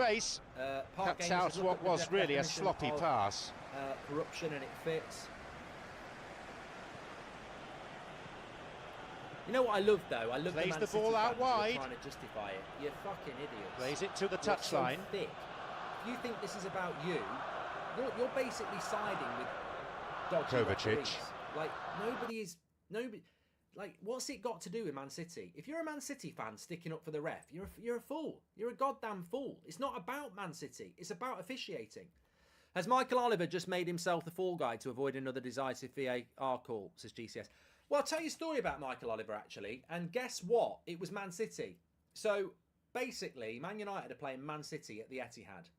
space. Cuts out what was really a sloppy pass. Corruption, and it fits. You know what I love though? I love plays the the ball out wide. Trying to justify it. You fucking idiots. Plays it to the touchline. So thick. If you think this is about you, you're basically siding with dodgy referees. Like nobody. Like, what's it got to do with Man City? If you're a Man City fan sticking up for the ref, you're a fool. You're a goddamn fool. It's not about Man City. It's about officiating. Has Michael Oliver just made himself the fall guy to avoid another decisive VAR call, says GCS. Well, I'll tell you a story about Michael Oliver, actually. And guess what? It was Man City. So, basically, Man United are playing Man City at the Etihad.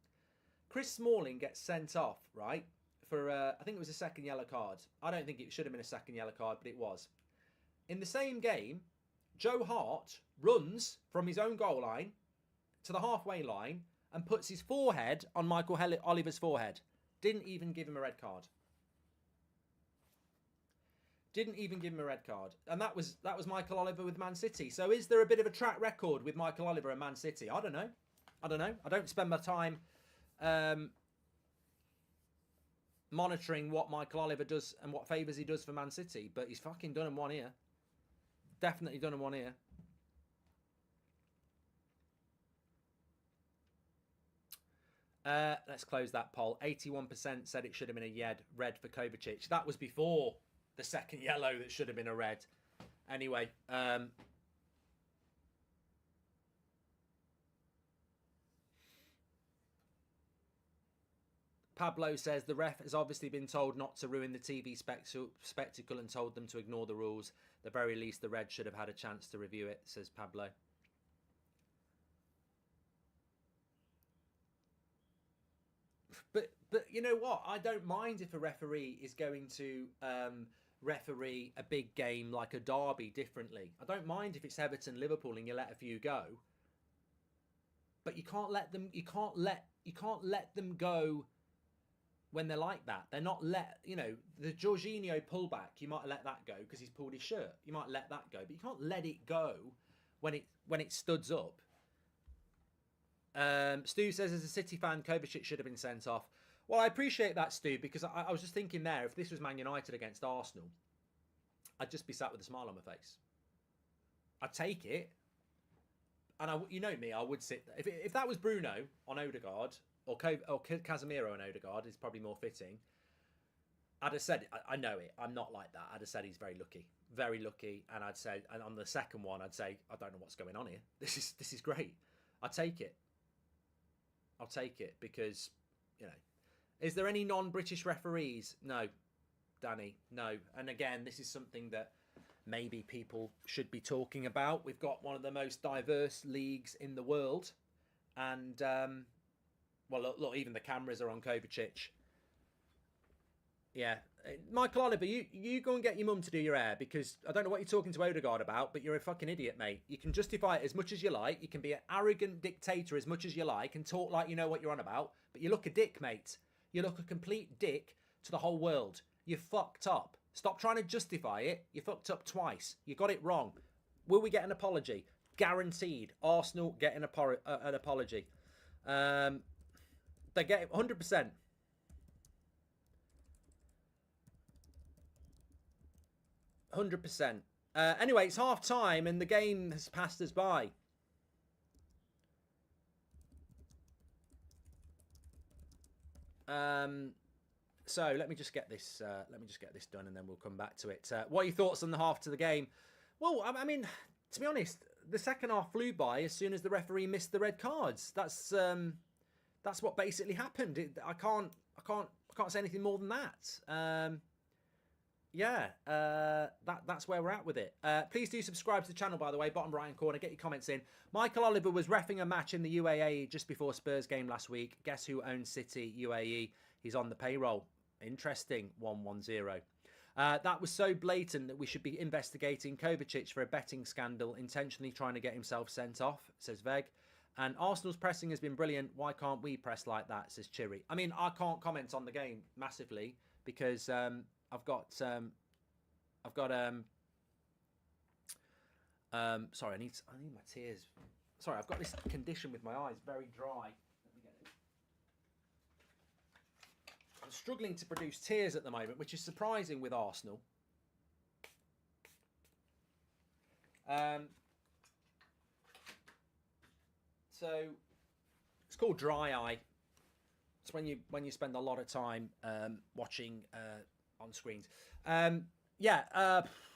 Chris Smalling gets sent off, right? For, I think it was a second yellow card. I don't think it should have been a second yellow card, but it was. In the same game, Joe Hart runs from his own goal line to the halfway line and puts his forehead on Michael Oliver's forehead. Didn't even give him a red card. Didn't even give him a red card. And that was Michael Oliver with Man City. So is there a bit of a track record with Michael Oliver and Man City? I don't know. I don't spend my time monitoring what Michael Oliver does and what favours he does for Man City. But he's fucking done him one here. Definitely done him one here. Let's close that poll. 81% said it should have been a red for Kovacic. That was before the second yellow that should have been a red. Anyway, Pablo says the ref has obviously been told not to ruin the TV spectacle and told them to ignore the rules. At the very least, the red should have had a chance to review it, says Pablo. But you know what? I don't mind if a referee is going to referee a big game like a derby differently. I don't mind if it's Everton, Liverpool, and you let a few go. But you can't let them. You can't let them go when they're like that. They're not the Jorginho pullback. You might let that go because he's pulled his shirt. You might let that go, but you can't let it go when it studs up. Stu says, as a City fan, Kovacic should have been sent off. Well, I appreciate that, Stu, because I was just thinking there, if this was Man United against Arsenal, I'd just be sat with a smile on my face. I'd take it. And you know me, I would sit there. If that was Bruno on Odegaard, or Casemiro on Odegaard, is probably more fitting, I'd have said, I know it, I'm not like that. I'd have said he's very lucky. Very lucky. And I'd say, and on the second one, I'd say, I don't know what's going on here. This is great. I'd take it. I'll take it because, is there any non-British referees? No, Danny, no. And again, this is something that maybe people should be talking about. We've got one of the most diverse leagues in the world. And, well, look, even the cameras are on Kovacic. Yeah. Michael Oliver, you go and get your mum to do your hair, because I don't know what you're talking to Odegaard about, but you're a fucking idiot, mate. You can justify it as much as you like. You can be an arrogant dictator as much as you like and talk like you know what you're on about, but you look a dick, mate. You look a complete dick to the whole world. You fucked up. Stop trying to justify it. You fucked up twice. You got it wrong. Will we get an apology? Guaranteed. Arsenal get an apology. They get it 100%. 100%. Anyway, it's half time and the game has passed us by. So let me just get this. Done, and then we'll come back to it. What are your thoughts on the half to the game? Well, I mean, to be honest, the second half flew by as soon as the referee missed the red cards. That's what basically happened. I can't say anything more than that. Yeah, that's where we're at with it. Please do subscribe to the channel, by the way, bottom right-hand corner. Get your comments in. Michael Oliver was reffing a match in the UAE just before Spurs game last week. Guess who owns City UAE? He's on the payroll. Interesting, 110. That was so blatant that we should be investigating Kovacic for a betting scandal, intentionally trying to get himself sent off, says Veg. And Arsenal's pressing has been brilliant. Why can't we press like that, says Chiri. I mean, I can't comment on the game massively because... I've got sorry, I need my tears. Sorry, I've got this condition with my eyes, very dry. Let me struggling to produce tears at the moment, which is surprising with Arsenal. So it's called dry eye. It's when you spend a lot of time watching on screens.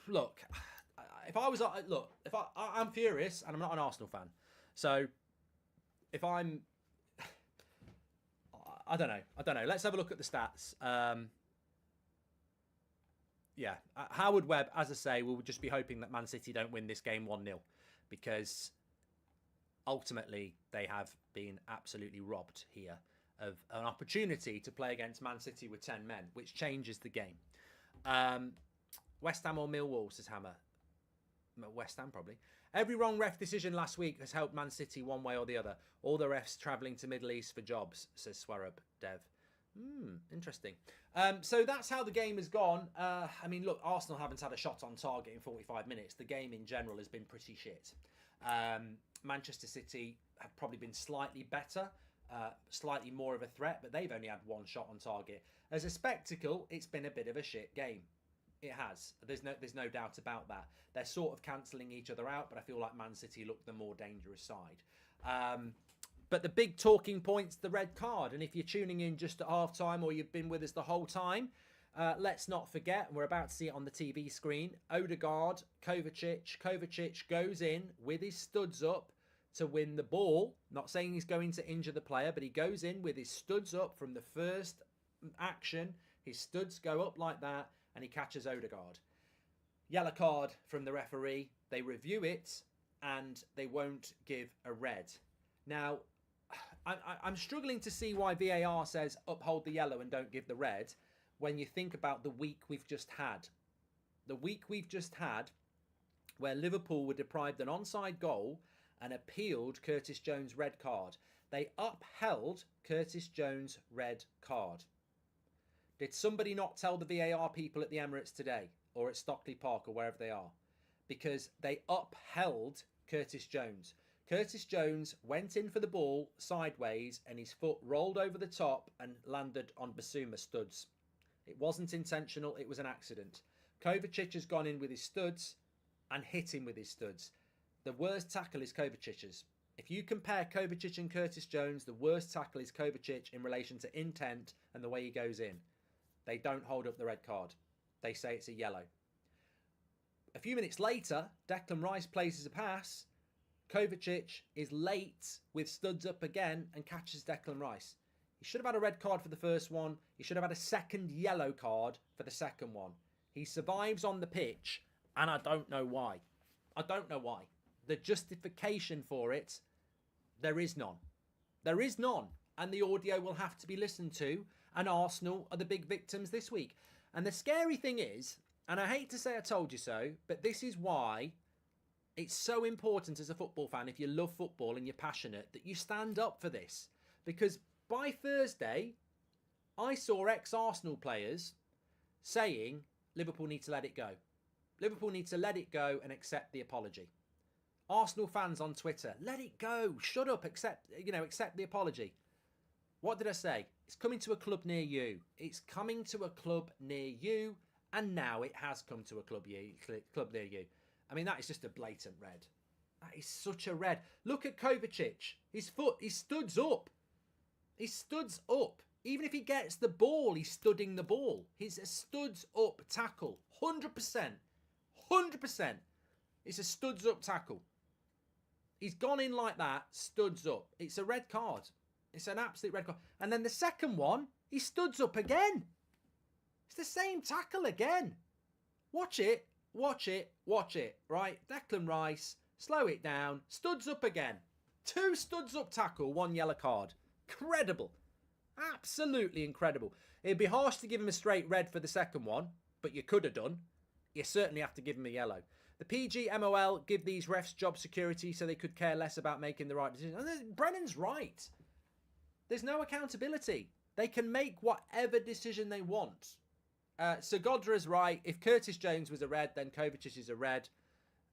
Look, if I was I'm furious and I'm not an Arsenal fan. So if I'm, I don't know. Let's have a look at the stats. Howard Webb, as I say, we'll just be hoping that Man City don't win this game 1-0, because ultimately they have been absolutely robbed here of an opportunity to play against Man City with 10 men, which changes the game. West Ham or Millwall, says Hammer. West Ham, probably. Every wrong ref decision last week has helped Man City one way or the other. All the refs travelling to Middle East for jobs, says Swarab Dev. Interesting. So that's how the game has gone. I mean, look, Arsenal haven't had a shot on target in 45 minutes. The game in general has been pretty shit. Manchester City have probably been slightly better, slightly more of a threat, but they've only had one shot on target. As a spectacle, it's been a bit of a shit game. It has. There's no doubt about that. They're sort of cancelling each other out, but I feel like Man City look the more dangerous side. But the big talking point's the red card. And if you're tuning in just at half-time or you've been with us the whole time, let's not forget, and we're about to see it on the TV screen, Odegaard, Kovacic goes in with his studs up to win the ball. Not saying he's going to injure the player, but he goes in with his studs up from the first action. His studs go up like that, and he catches Odegaard. Yellow card from the referee. They review it, and they won't give a red. Now, I'm struggling to see why VAR says uphold the yellow and don't give the red when you think about the week we've just had. The week we've just had where Liverpool were deprived an onside goal and appealed Curtis Jones' red card. They upheld Curtis Jones' red card. Did somebody not tell the VAR people at the Emirates today or at Stockley Park or wherever they are? Because they upheld Curtis Jones. Curtis Jones went in for the ball sideways and his foot rolled over the top and landed on Basuma studs. It wasn't intentional, it was an accident. Kovacic has gone in with his studs and hit him with his studs. The worst tackle is Kovacic's. If you compare Kovacic and Curtis Jones, the worst tackle is Kovacic in relation to intent and the way he goes in. They don't hold up the red card. They say it's a yellow. A few minutes later, Declan Rice places a pass. Kovacic is late with studs up again and catches Declan Rice. He should have had a red card for the first one. He should have had a second yellow card for the second one. He survives on the pitch, and I don't know why. I don't know why. The justification for it, there is none. There is none. And the audio will have to be listened to, and Arsenal are the big victims this week. And the scary thing is, and I hate to say I told you so, but this is why it's so important as a football fan, if you love football and you're passionate, that you stand up for this. Because by Thursday, I saw ex-Arsenal players saying Liverpool need to let it go. Liverpool need to let it go and accept the apology. Arsenal fans on Twitter, let it go, shut up, accept the apology. What did I say? It's coming to a club near you. It's coming to a club near you, and now it has come to a club near you. I mean, that is just a blatant red. That is such a red. Look at Kovacic. His foot, he studs up. He studs up. Even if he gets the ball, he's studding the ball. He's a studs up tackle. 100%. 100%. It's a studs up tackle. He's gone in like that, studs up. It's a red card. It's an absolute red card. And then the second one, he studs up again. It's the same tackle again. Watch it. Watch it, watch it, right? Declan Rice, slow it down, studs up again. 2 studs up tackle, 1 yellow card. Incredible. Absolutely incredible. It'd be harsh to give him a straight red for the second one, but you could have done. You certainly have to give him a yellow. The PGMOL give these refs job security so they could care less about making the right decision. And Brennan's right. There's no accountability. They can make whatever decision they want. So Godra's right. If Curtis Jones was a red, then Kovacic is a red.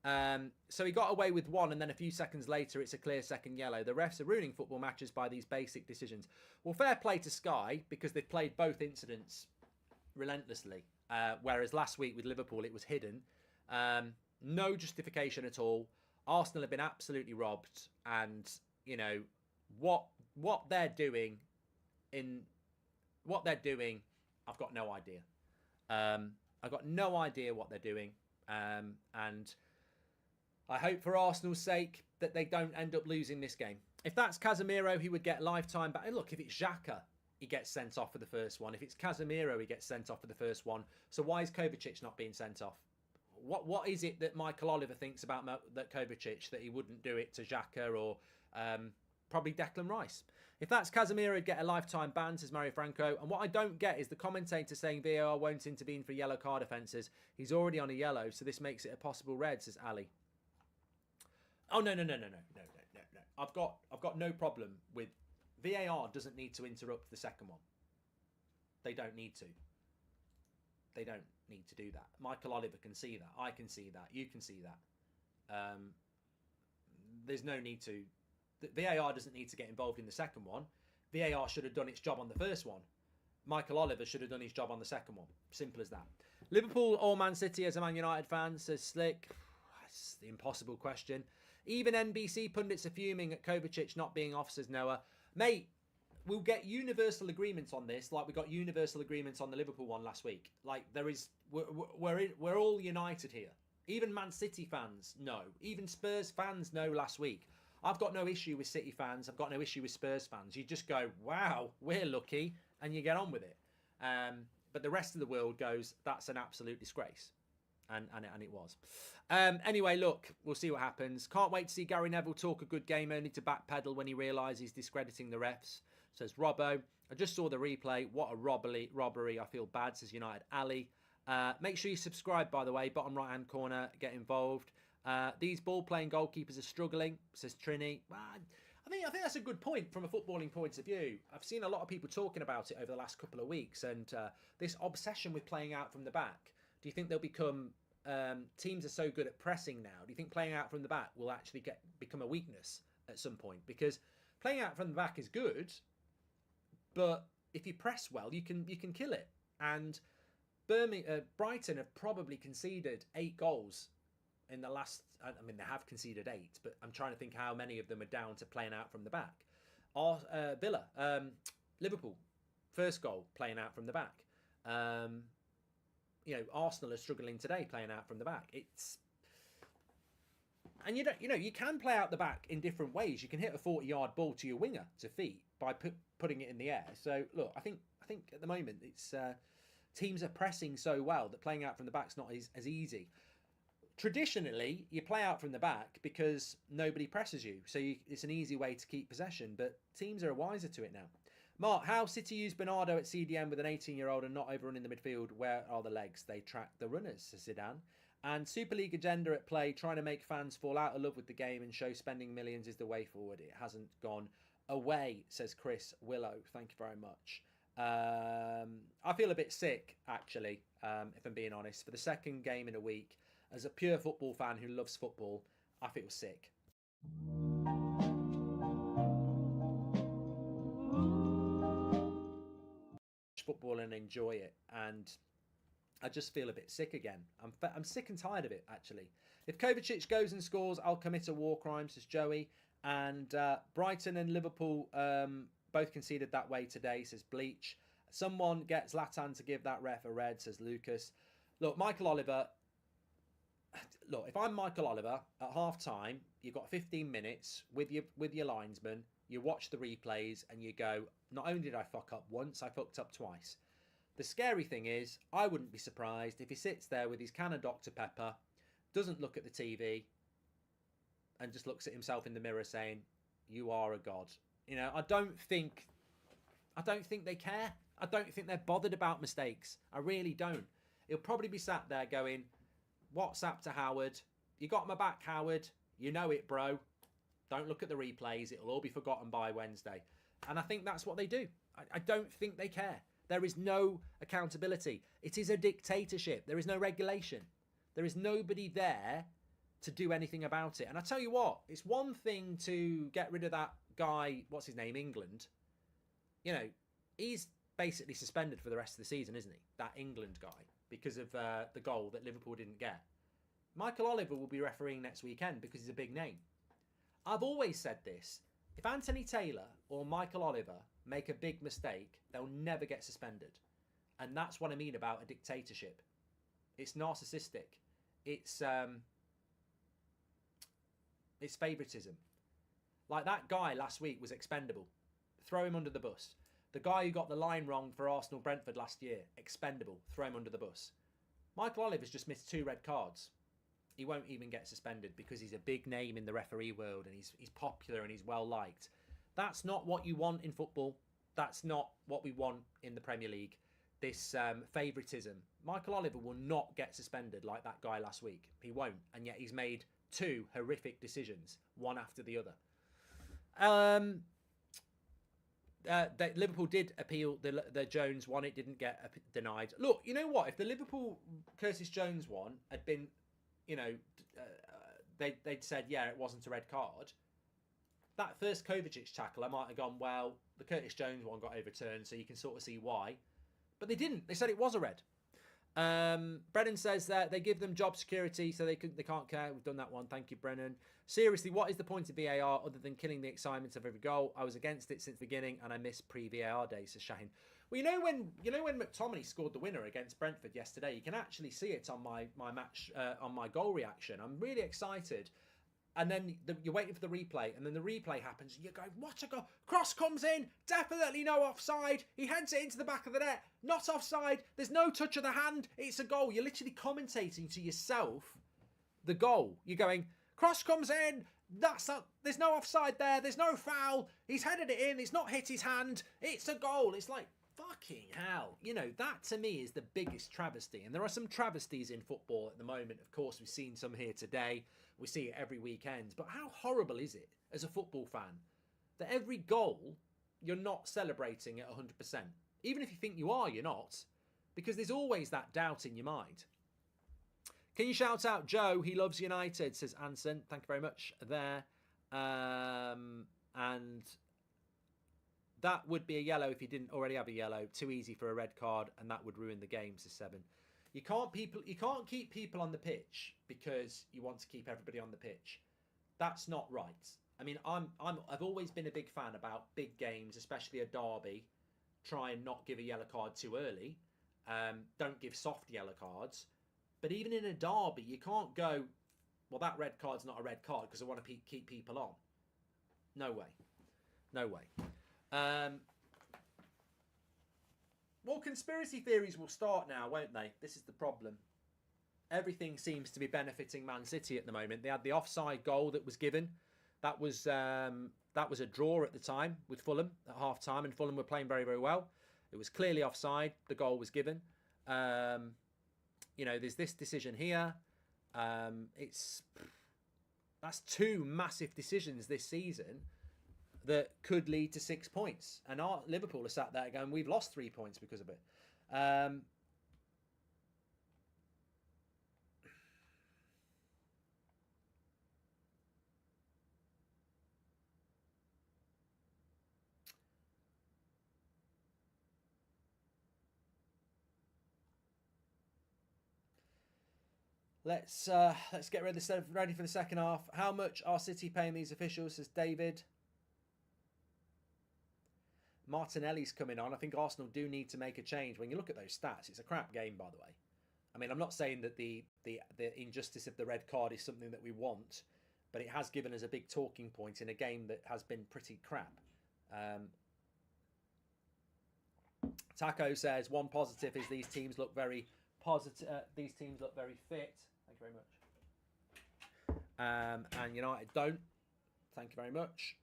So he got away with one, and then a few seconds later, it's a clear second yellow. The refs are ruining football matches by these basic decisions. Well, fair play to Sky, because they've played both incidents relentlessly. Whereas last week with Liverpool, it was hidden. No justification at all. Arsenal have been absolutely robbed, and you know what they're doing. I've got no idea. I've got no idea what they're doing, and I hope for Arsenal's sake that they don't end up losing this game. If that's Casemiro, he would get lifetime back. And look, if it's Xhaka, he gets sent off for the first one. If it's Casemiro, he gets sent off for the first one. So why is Kovacic not being sent off? What is it that Michael Oliver thinks about that Kovacic that he wouldn't do it to Xhaka or probably Declan Rice? If that's Casemiro, he'd get a lifetime ban, says Mario Franco. And what I don't get is the commentator saying VAR won't intervene for yellow card offences. He's already on a yellow, so this makes it a possible red, says Ali. Oh, no. I've got no problem with VAR. Doesn't need to interrupt the second one. They don't need to. They don't need to do that. Michael Oliver can see that. I can see that. You can see that. There's no need to. VAR doesn't need to get involved in the second one. VAR should have done its job on the first one. Michael Oliver should have done his job on the second one. Simple as that. Liverpool or Man City as a Man United fan, says Slick. That's the impossible question. Even NBC pundits are fuming at Kovacic not being off, says Noah. Mate, we'll get universal agreements on this, like we got universal agreements on the Liverpool one last week. Like we're all united here. Even Man City fans know. Even Spurs fans know last week. I've got no issue with City fans. I've got no issue with Spurs fans. You just go, wow, we're lucky, and you get on with it. But the rest of the world goes, that's an absolute disgrace. And it was. Anyway, look, we'll see what happens. Can't wait to see Gary Neville talk a good game, only to backpedal when he realises he's discrediting the refs, says Robbo. I just saw the replay. What a robbery. I feel bad, says United Ali. Make sure you subscribe, by the way. Bottom right-hand corner, get involved. These ball-playing goalkeepers are struggling, says Trini. I think that's a good point from a footballing point of view. I've seen a lot of people talking about it over the last couple of weeks, and this obsession with playing out from the back. Do you think they'll become... teams are so good at pressing now. Do you think playing out from the back will actually become a weakness at some point? Because playing out from the back is good, but if you press well, you can kill it. And Brighton have probably conceded 8 goals in the last... I mean, they have conceded 8, but I'm trying to think how many of them are down to playing out from the back. Liverpool, first goal, playing out from the back. Arsenal are struggling today playing out from the back. And you can play out the back in different ways. You can hit a 40-yard ball to your winger to feet by putting it in the air. So look, I think at the moment it's teams are pressing so well that playing out from the back's not as easy. Traditionally, you play out from the back because nobody presses you, so it's an easy way to keep possession. But teams are wiser to it now. Mark, how City used Bernardo at CDM with an 18-year-old and not overrunning the midfield? Where are the legs? They track the runners, says Zidane. And Super League agenda at play, trying to make fans fall out of love with the game and show spending millions is the way forward. It hasn't gone away, says Chris Willow. Thank you very much. I feel a bit sick, actually, if I'm being honest. For the second game in a week, as a pure football fan who loves football, I feel sick. Football and enjoy it, and I just feel a bit sick again. I'm sick and tired of it, actually. If Kovacic goes and scores, I'll commit a war crime, says Joey. And Brighton and Liverpool both conceded that way today, says Bleach. Someone gets Zlatan to give that ref a red, says Lucas. Look, Michael Oliver. Look, if I'm Michael Oliver at half time, you've got 15 minutes with your linesman. You watch the replays and you go, not only did I fuck up once, I fucked up twice. The scary thing is, I wouldn't be surprised if he sits there with his can of Dr. Pepper, doesn't look at the TV, and just looks at himself in the mirror saying, you are a god. I don't think they care. I don't think they're bothered about mistakes. I really don't. He'll probably be sat there going, WhatsApp to Howard. You got my back, Howard. You know it, bro. Don't look at the replays. It'll all be forgotten by Wednesday. And I think that's what they do. I don't think they care. There is no accountability. It is a dictatorship. There is no regulation. There is nobody there to do anything about it. And I tell you what, it's one thing to get rid of that guy, what's his name, England. You know, he's basically suspended for the rest of the season, isn't he? That England guy, because of the goal that Liverpool didn't get. Michael Oliver will be refereeing next weekend because he's a big name. I've always said this. If Anthony Taylor or Michael Oliver make a big mistake, they'll never get suspended. And that's what I mean about a dictatorship. It's narcissistic. It's favoritism. Like that guy last week was expendable. Throw him under the bus. The guy who got the line wrong for Arsenal-Brentford last year, expendable. Throw him under the bus. Michael Oliver's just missed 2 red cards. He won't even get suspended because he's a big name in the referee world and he's popular and he's well liked. That's not what you want in football. That's not what we want in the Premier League. This favouritism. Michael Oliver will not get suspended like that guy last week. He won't. And yet he's made 2 horrific decisions, one after the other. Liverpool did appeal the Jones one. It didn't get denied. Look, you know what? If the Liverpool Curtis Jones one had been, you know, they'd said, yeah, it wasn't a red card. That first Kovacic tackle, I might have gone, well, the Curtis Jones one got overturned, so you can sort of see why. But they didn't. They said it was a red. Brennan says that they give them job security, so they can't care. We've done that one. Thank you, Brennan. Seriously, what is the point of VAR other than killing the excitement of every goal? I was against it since the beginning, and I miss pre-VAR days, says Shaheen. Well, you know when McTominay scored the winner against Brentford yesterday, you can actually see it on my match on my goal reaction. I'm really excited. And then you're waiting for the replay, and then the replay happens, and you're going, what a goal. Cross comes in, definitely no offside. He heads it into the back of the net, not offside. There's no touch of the hand. It's a goal. You're literally commentating to yourself the goal. You're going, cross comes in, there's no offside there, there's no foul. He's headed it in, it's not hit his hand. It's a goal. It's like, fucking hell. You know, that to me is the biggest travesty. And there are some travesties in football at the moment. Of course, we've seen some here today. We see it every weekend. But how horrible is it as a football fan that every goal you're not celebrating at 100%? Even if you think you are, you're not. Because there's always that doubt in your mind. Can you shout out Joe? He loves United, says Anson. Thank you very much there. And that would be a yellow if you didn't already have a yellow. Too easy for a red card, and that would ruin the game, says 7. You can't keep people on the pitch because you want to keep everybody on the pitch. That's not right. I mean, I've always been a big fan about big games, especially a derby. Try and not give a yellow card too early. Don't give soft yellow cards. But even in a derby, you can't go, well, that red card's not a red card because I want to keep people on. No way. No way. Well, conspiracy theories will start now, won't they? This is the problem. Everything seems to be benefiting Man City at the moment. They had the offside goal that was given. That was a draw at the time with Fulham at half time, and Fulham were playing very, very well. It was clearly offside. The goal was given. You know, there's this decision here. That's 2 massive decisions this season that could lead to 6 points. And Liverpool are sat there going, we've lost 3 points because of it. Let's get ready for the second half. How much are City paying these officials, says David. Martinelli's coming on. I think Arsenal do need to make a change. When you look at those stats, it's a crap game, by the way. I mean, I'm not saying that the injustice of the red card is something that we want, but it has given us a big talking point in a game that has been pretty crap. Taco says, one positive is these teams look very positive. These teams look very fit. Thank you very much. And United don't. Thank you very much.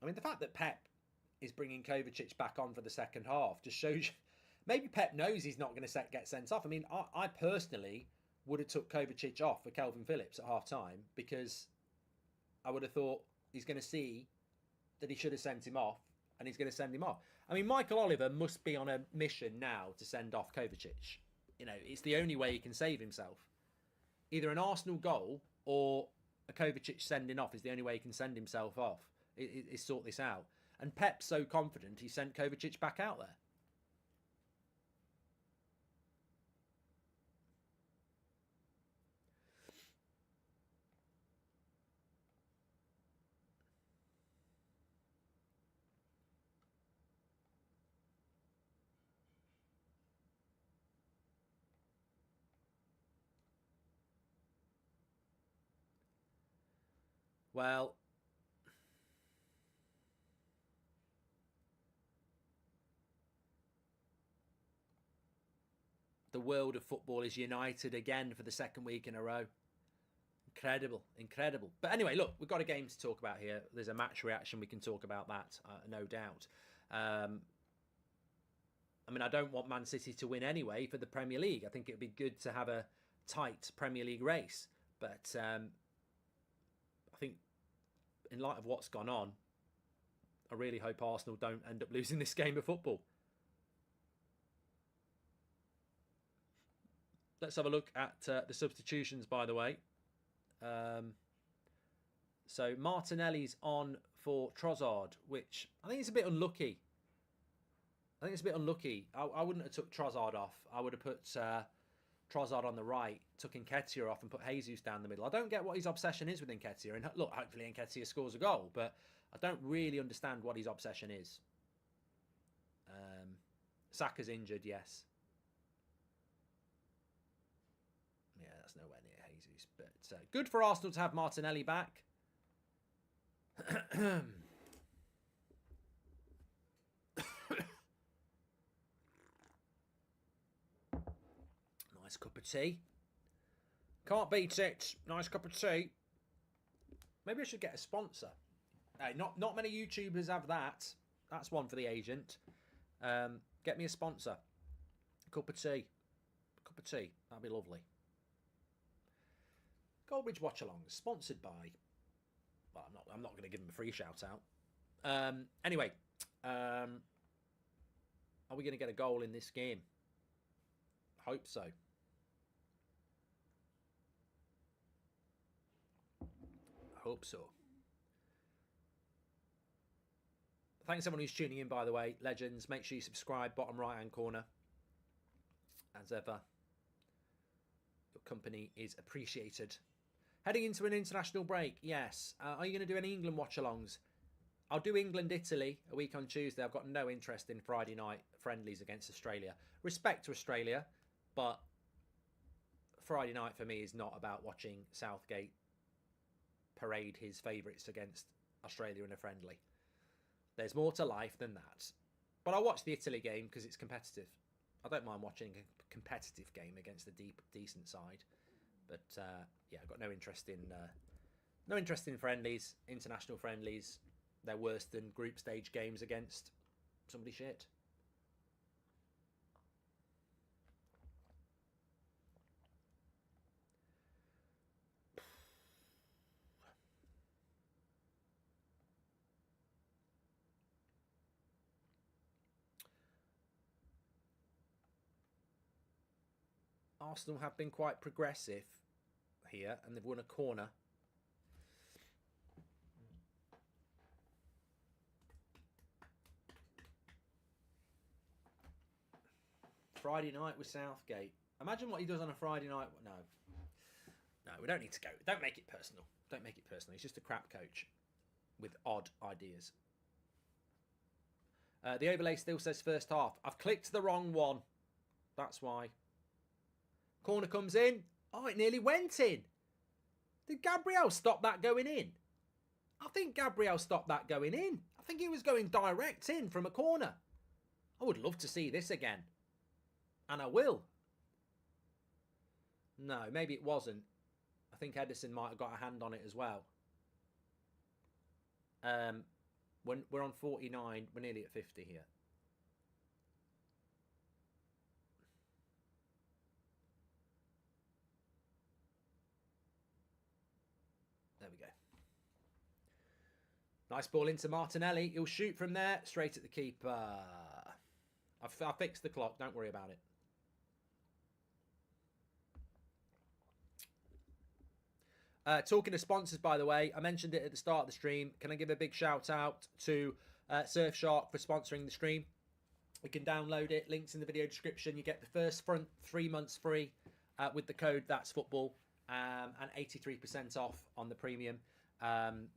I mean, the fact that Pep is bringing Kovacic back on for the second half just shows you, maybe Pep knows he's not going to get sent off. I mean, I personally would have took Kovacic off for Calvin Phillips at half-time because I would have thought he's going to see that he should have sent him off and he's going to send him off. I mean, Michael Oliver must be on a mission now to send off Kovacic. You know, it's the only way he can save himself. Either an Arsenal goal or a Kovacic sending off is the only way he can send himself off. Is sort this out. And Pep's so confident he sent Kovacic back out there. Well, the world of football is united again for the second week in a row. Incredible, incredible. But anyway, look, we've got a game to talk about here. There's a match reaction. We can talk about that, no doubt. I mean, I don't want Man City to win anyway for the Premier League. I think it would be good to have a tight Premier League race. But I think in light of what's gone on, I really hope Arsenal don't end up losing this game of football. Let's have a look at the substitutions, by the way. So Martinelli's on for Trossard, which I think is a bit unlucky. I wouldn't have took Trossard off. I would have put Trossard on the right, took Nketiah off and put Jesus down the middle. I don't get what his obsession is with Nketiah. And look, hopefully Nketiah scores a goal, but I don't really understand what his obsession is. Saka's injured, yes. Yeah, that's nowhere near Jesus. But good for Arsenal to have Martinelli back. Nice cup of tea. Can't beat it. Nice cup of tea. Maybe I should get a sponsor. Hey, not many YouTubers have that. That's one for the agent. Get me a sponsor. Cup of tea. Cup of tea. That'd be lovely. Goldbridge Watch Along, sponsored by. Well, I'm not going to give them a free shout out. Anyway, are we going to get a goal in this game? I hope so. I hope so. Thanks everyone who's tuning in, by the way. Legends, make sure you subscribe, bottom right hand corner. As ever, your company is appreciated. Heading into an international break, yes. Are you going to do any England watch-alongs? I'll do England-Italy a week on Tuesday. I've got no interest in Friday night friendlies against Australia. Respect to Australia, but Friday night for me is not about watching Southgate parade his favourites against Australia in a friendly. There's more to life than that. But I'll watch the Italy game because it's competitive. I don't mind watching a competitive game against a decent side. But yeah, I've got no interest in friendlies, international friendlies. They're worse than group stage games against somebody shit. Arsenal have been quite progressive here, and they've won a corner. Friday night with Southgate. Imagine what he does on a Friday night. No, we don't need to go. Don't make it personal. Don't make it personal. He's just a crap coach with odd ideas. The overlay still says first half. I've clicked the wrong one. That's why. Corner comes in. Oh, it nearly went in. Did Gabriel stop that going in? I think Gabriel stopped that going in. I think he was going direct in from a corner. I would love to see this again. And I will. No, maybe it wasn't. I think Edison might have got a hand on it as well. When we're on 49, we're nearly at 50 here. There we go. Nice ball into Martinelli. He'll shoot from there, straight at the keeper. I've fixed the clock. Don't worry about it. Talking to sponsors, by the way, I mentioned it at the start of the stream. Can I give a big shout out to Surfshark for sponsoring the stream? You can download it. Links in the video description. You get the first 3 months free with the code That's Football, and 83% off on the premium.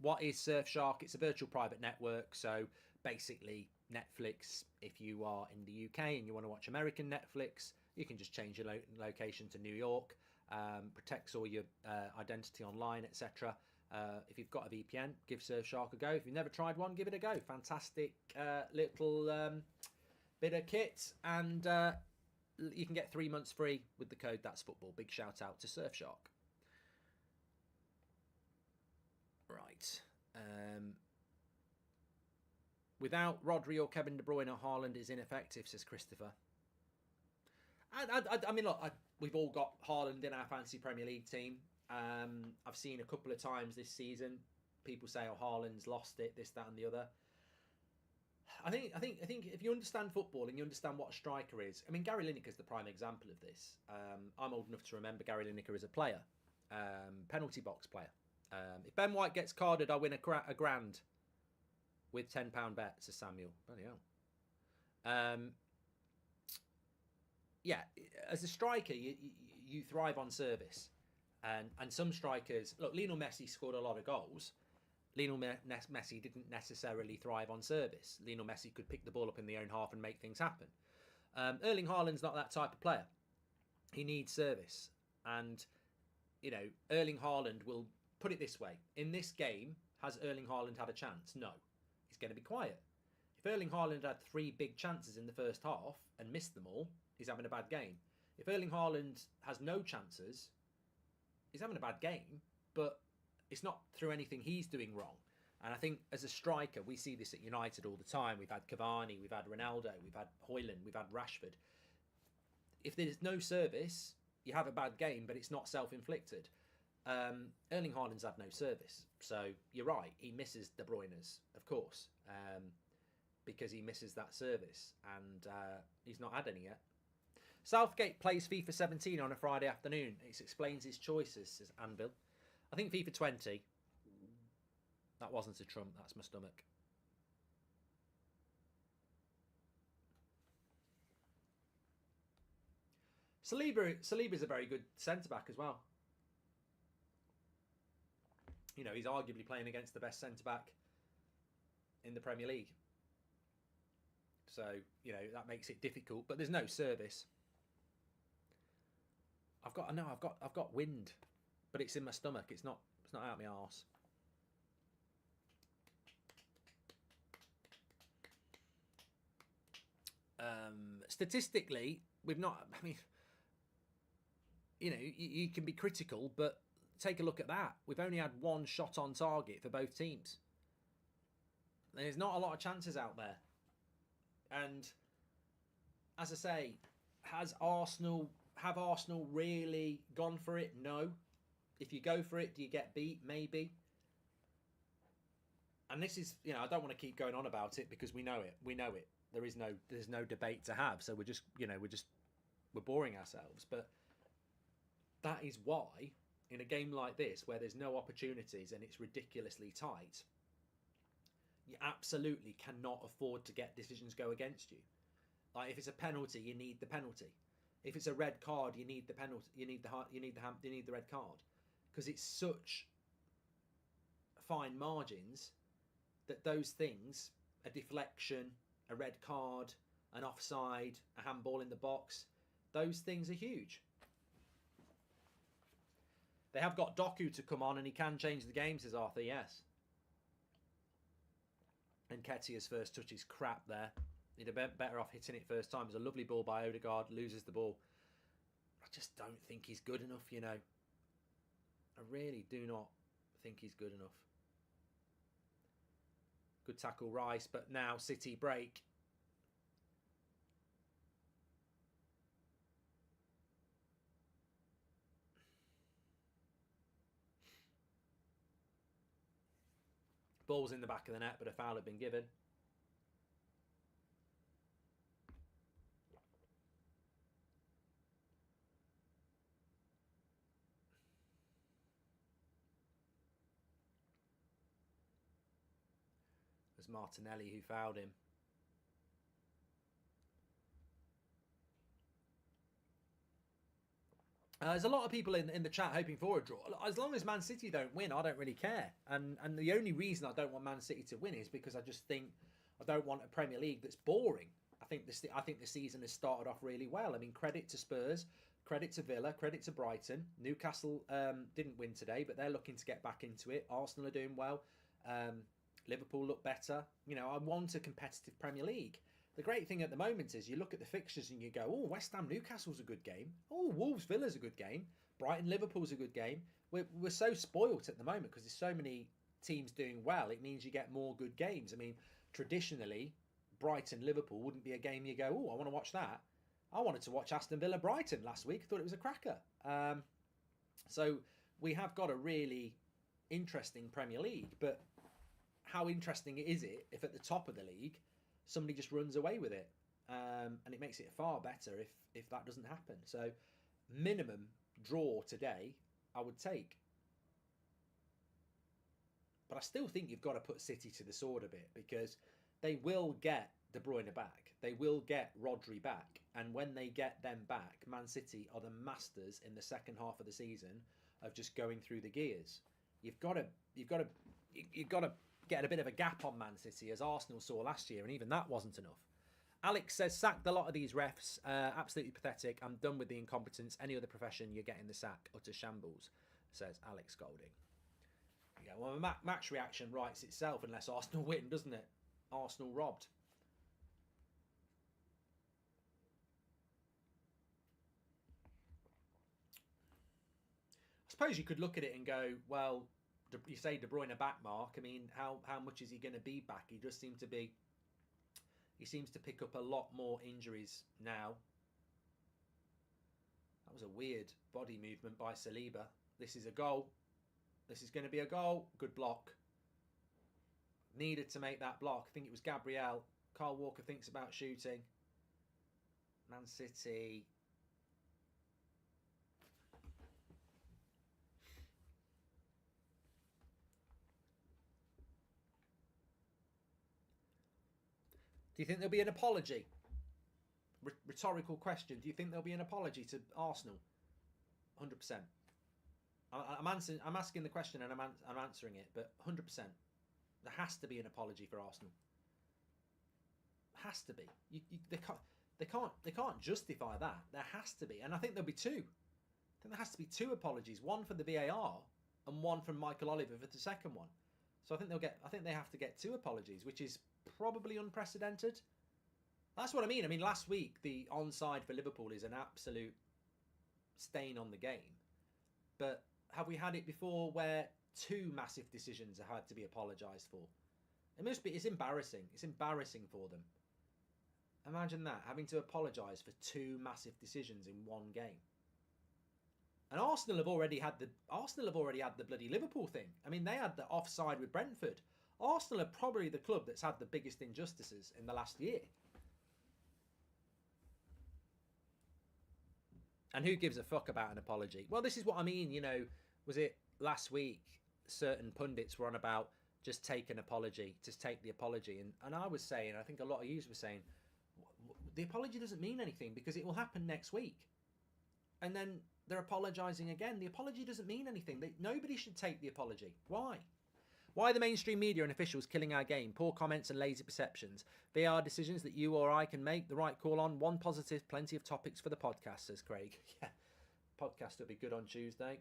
What is Surfshark? It's a virtual private network. So basically Netflix, if you are in the UK and you want to watch American Netflix, you can just change your location to New York. Protects all your identity online, etc. If you've got a VPN, give Surfshark a go. If you've never tried one, give it a go. Fantastic little bit of kit, and you can get 3 months free with the code That's Football. Big shout out to Surfshark. Right. Without Rodri or Kevin De Bruyne, Haaland is ineffective, says Christopher. I mean, look, we've all got Haaland in our fantasy Premier League team. I've seen a couple of times this season people say, "Oh, Haaland's lost it," this, that, and the other. I think if you understand football and you understand what a striker is, I mean, Gary Lineker is the prime example of this. I'm old enough to remember Gary Lineker as a player, penalty box player. If Ben White gets carded, I win a grand with £10 bet, says Samuel. Bloody hell. Yeah, as a striker, you thrive on service, and some strikers. Look, Lionel Messi scored a lot of goals. Lionel Messi didn't necessarily thrive on service. Lionel Messi could pick the ball up in the own half and make things happen. Erling Haaland's not that type of player. He needs service, and Erling Haaland will put it this way: in this game, has Erling Haaland had a chance? No, he's going to be quiet. If Erling Haaland had 3 big chances in the first half and missed them all, he's having a bad game. If Erling Haaland has no chances, he's having a bad game, but it's not through anything he's doing wrong. And I think as a striker, we see this at United all the time. We've had Cavani, we've had Ronaldo, we've had Højlund, we've had Rashford. If there's no service, you have a bad game, but it's not self-inflicted. Erling Haaland's had no service. So you're right, he misses De Bruyne's, of course, because he misses that service, and he's not had any yet. Southgate plays FIFA 17 on a Friday afternoon. It explains his choices, says Anvil. I think FIFA 20. That wasn't a Trump, that's my stomach. Saliba's a very good centre-back as well. He's arguably playing against the best centre-back in the Premier League. So, that makes it difficult, but there's no service. I've got wind, but it's in my stomach. It's not out my arse. Statistically, we've not. I mean, you can be critical, but take a look at that. We've only had 1 shot on target for both teams. There's not a lot of chances out there. And as I say, have Arsenal really gone for it? No. If you go for it, do you get beat? Maybe. And this is, I don't want to keep going on about it because we know it. There's no debate to have. So we're boring ourselves. But that is why, in a game like this, where there's no opportunities and it's ridiculously tight, you absolutely cannot afford to get decisions go against you. Like if it's a penalty, you need the penalty. If it's a red card, you need the penalty. You need the red card, because it's such fine margins that those things, a deflection, a red card, an offside, a handball in the box, those things are huge. They have got Doku to come on, and he can change the game, says Arthur. Yes. And Nketiah's first touch is crap there. He'd have been better off hitting it first time. It was a lovely ball by Odegaard. Loses the ball. I just don't think he's good enough, I really do not think he's good enough. Good tackle, Rice. But now City break. Ball's in the back of the net, but a foul had been given. was Martinelli who fouled him. There's a lot of people in the chat hoping for a draw. As long as Man City don't win, I don't really care. And the only reason I don't want Man City to win is because I just think I don't want a Premier League that's boring. I think the season has started off really well. I mean, credit to Spurs, credit to Villa, credit to Brighton. Newcastle didn't win today, but they're looking to get back into it. Arsenal are doing well. Liverpool look better. You know, I want a competitive Premier League. The great thing at the moment is you look at the fixtures and you go, oh, West Ham Newcastle's a good game. Oh, Wolves Villa's a good game. Brighton Liverpool's a good game. We're so spoilt at the moment because there's so many teams doing well. It means you get more good games. I mean, traditionally, Brighton Liverpool wouldn't be a game you go, oh, I want to watch that. I wanted to watch Aston Villa Brighton last week. I thought it was a cracker. So we have got a really interesting Premier League, but how interesting is it if at the top of the league somebody just runs away with it, and it makes it far better if that doesn't happen. So minimum draw today I would take, but I still think you've got to put City to the sword a bit, because they will get De Bruyne back, they will get Rodri back, and when they get them back, Man City are the masters in the second half of the season of just going through the gears. You've got to get a bit of a gap on Man City, as Arsenal saw last year, and even that wasn't enough. Alex says, sacked a lot of these refs. Absolutely pathetic. I'm done with the incompetence. Any other profession, you're getting the sack. Utter shambles, says Alex Golding. Yeah, well, match reaction writes itself unless Arsenal win, doesn't it? Arsenal robbed. I suppose you could look at it and go, well, you say De Bruyne back, Mark. I mean, how much is he going to be back? He just seems to be. He seems to pick up a lot more injuries now. That was a weird body movement by Saliba. This is a goal. This is going to be a goal. Good block. Needed to make that block. I think it was Gabriel. Kyle Walker thinks about shooting. Man City. Do you think there'll be an apology? Rhetorical question. Do you think there'll be an apology to Arsenal? 100%. I'm asking the question and I'm answering it, but 100%. There has to be an apology for Arsenal. Has to be. They can't justify that. There has to be, and I think there'll be two. I think there has to be two apologies. One for the VAR and one from Michael Oliver for the second one. So I think they have to get two apologies, which is probably unprecedented. That's what I mean. I mean, last week the onside for Liverpool is an absolute stain on the game. But have we had it before where two massive decisions have had to be apologised for? It's embarrassing. It's embarrassing for them. Imagine that, having to apologise for two massive decisions in one game. And Arsenal have already had the bloody Liverpool thing. I mean, they had the offside with Brentford. Arsenal are probably the club that's had the biggest injustices in the last year. And who gives a fuck about an apology? Well, this is what I mean, you know, was it last week certain pundits were on about just take an apology, just take the apology. And I was saying, I think a lot of you were saying, the apology doesn't mean anything because it will happen next week. And then they're apologising again. The apology doesn't mean anything. Nobody should take the apology. Why? Why are the mainstream media and officials killing our game? Poor comments and lazy perceptions. VAR decisions that you or I can make the right call on. One positive, plenty of topics for the podcast, says Craig. Yeah, podcast will be good on Tuesday.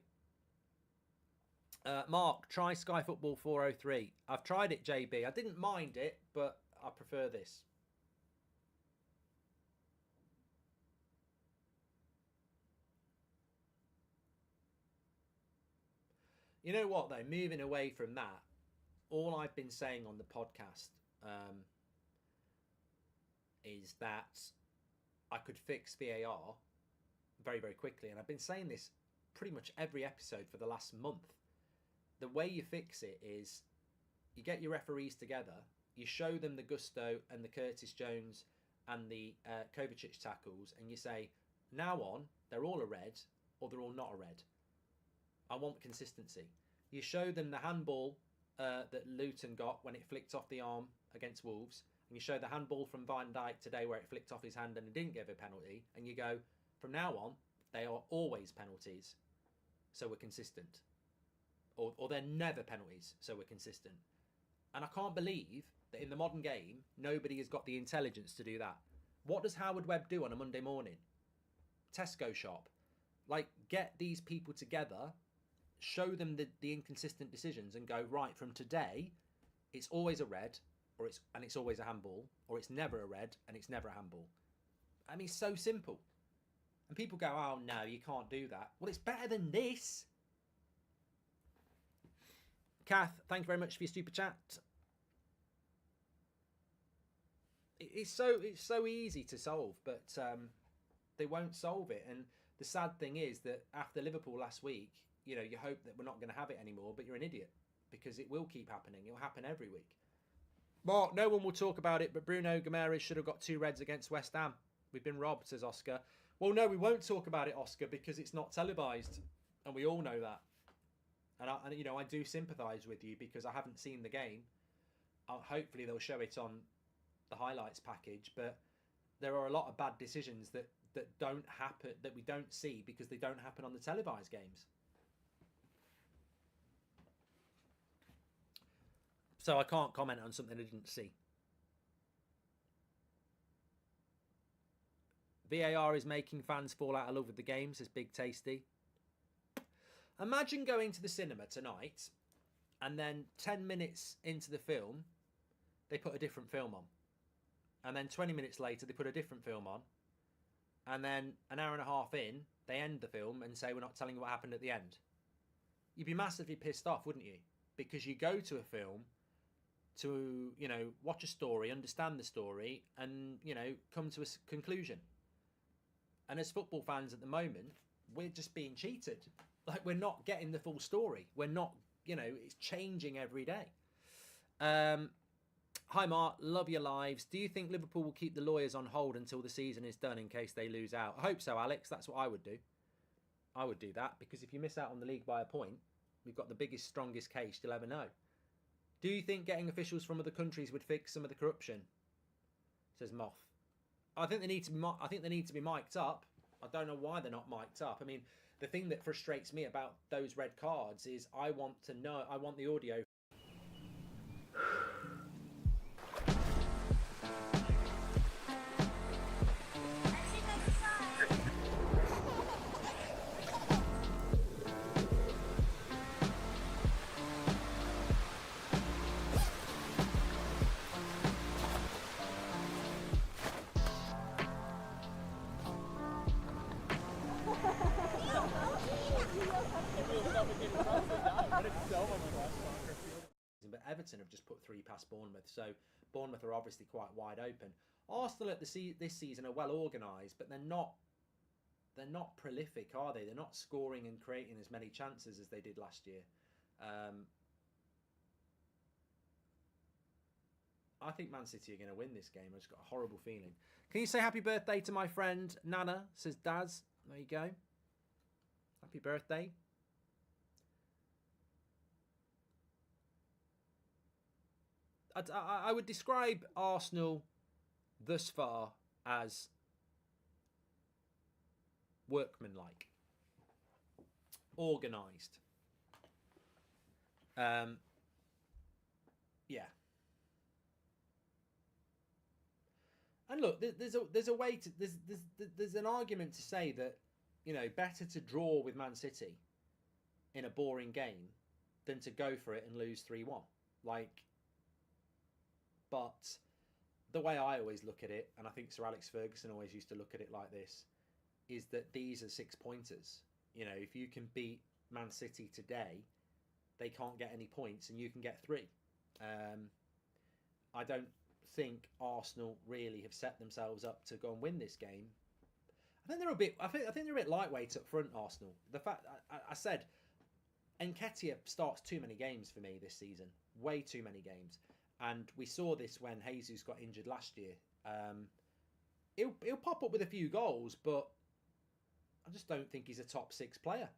Mark, try Sky Football 403. I've tried it, JB. I didn't mind it, but I prefer this. You know what, though? Moving away from that, all I've been saying on the podcast is that I could fix VAR very, very quickly. And I've been saying this pretty much every episode for the last month. The way you fix it is you get your referees together, you show them the Gusto and the Curtis Jones and the Kovacic tackles, and you say, now on, they're all a red or they're all not a red. I want consistency. You show them the handball that Luton got when it flicked off the arm against Wolves, and you show the handball from Van Dijk today where it flicked off his hand and it didn't give a penalty, and you go, from now on, they are always penalties, so we're consistent. Or they're never penalties, so we're consistent. And I can't believe that in the modern game, nobody has got the intelligence to do that. What does Howard Webb do on a Monday morning? Tesco shop. Like, get these people together, show them the inconsistent decisions and go, right, from today, it's always a red, and it's always a handball, or it's never a red and it's never a handball. I mean, it's so simple. And people go, oh no, you can't do that. Well, it's better than this. Kath, thank you very much for your super chat. It's so easy to solve, but they won't solve it. And the sad thing is that after Liverpool last week, you know, you hope that we're not going to have it anymore, but you're an idiot, because it will keep happening. It'll happen every week. Mark, no one will talk about it, but Bruno Guimaraes should have got 2 reds against West Ham. We've been robbed, says Oscar. Well, no, we won't talk about it, Oscar, because it's not televised, and we all know that. And you know, I do sympathise with you because I haven't seen the game. Hopefully they'll show it on the highlights package, but there are a lot of bad decisions that don't happen, that we don't see because they don't happen on the televised games. So I can't comment on something I didn't see. VAR is making fans fall out of love with the game, says Big Tasty. Imagine going to the cinema tonight and then 10 minutes into the film, they put a different film on. And then 20 minutes later, they put a different film on. And then an hour and a half in, they end the film and say, we're not telling you what happened at the end. You'd be massively pissed off, wouldn't you? Because you go to a film to, you know, watch a story, understand the story, and, you know, come to a conclusion. And as football fans at the moment, we're just being cheated. Like, we're not getting the full story. We're not, you know, it's changing every day. Hi, Mark. Love your lives. Do you think Liverpool will keep the lawyers on hold until the season is done in case they lose out? I hope so, Alex. That's what I would do. I would do that, because if you miss out on the league by a point, we've got the biggest, strongest case you'll ever know. Do you think getting officials from other countries would fix some of the corruption? Says Moth. I think they need to be mic'd up. I don't know why they're not mic'd up. I mean, the thing that frustrates me about those red cards is I want the audio. But Everton have just put 3 past Bournemouth, so Bournemouth are obviously quite wide open. Arsenal this season are well organised, but they're not prolific, are they? They're not scoring and creating as many chances as they did last year. I think Man City are going to win this game. I've just got a horrible feeling. Can you say happy birthday to my friend Nana, says Daz. There you go. Happy birthday. I would describe Arsenal thus far as workmanlike, organised. Yeah. And look, there's a way to there's an argument to say that, you know, better to draw with Man City in a boring game than to go for it and lose 3-1. Like. But the way I always look at it, and I think Sir Alex Ferguson always used to look at it like this, is that these are 6-pointers. You know, if you can beat Man City today, they can't get any points and you can get 3. I don't think Arsenal really have set themselves up to go and win this game. I think they're a bit lightweight up front, Arsenal. The fact I said Nketiah starts too many games for me this season. Way too many games. And we saw this when Jesus got injured last year. He'll pop up with a few goals, but I just don't think he's a top 6 player.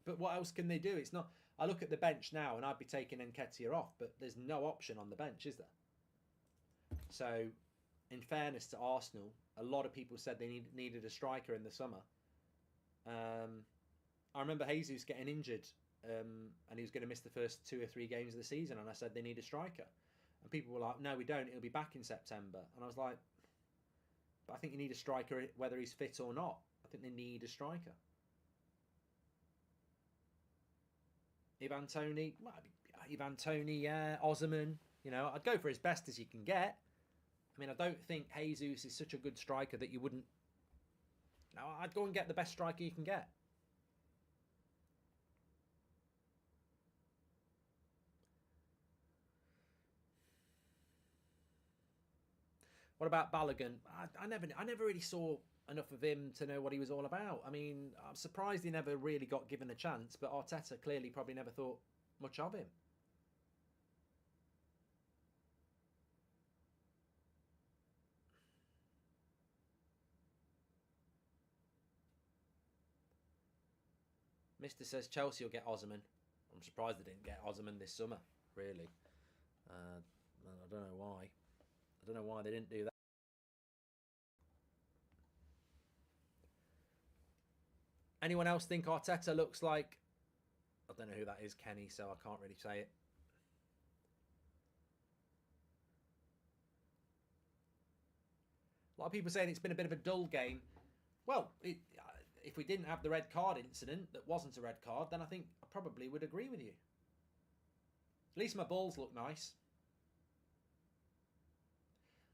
But what else can they do? It's not. I look at the bench now, and I'd be taking Nketiah off, but there's no option on the bench, is there? So, in fairness to Arsenal, a lot of people said they needed a striker in the summer. I remember Jesus getting injured, and he was going to miss the first 2 or 3 games of the season, and I said they need a striker. And people were like, no, we don't. He'll be back in September. And I was like, but I think you need a striker whether he's fit or not. I think they need a striker. Ivan Toney, yeah, Osman. You know, I'd go for as best as you can get. I mean, I don't think Jesus is such a good striker that you wouldn't. No, I'd go and get the best striker you can get. What about Balogun? I never really saw enough of him to know what he was all about. I mean, I'm surprised he never really got given a chance, but Arteta clearly probably never thought much of him. Mister says Chelsea will get Osman. I'm surprised they didn't get Osman this summer, really. I don't know why. I don't know why they didn't do that. Anyone else think Arteta looks like... I don't know who that is, Kenny, so I can't really say it. A lot of people saying it's been a bit of a dull game. Well, if we didn't have the red card incident that wasn't a red card, then I think I probably would agree with you. At least my balls look nice.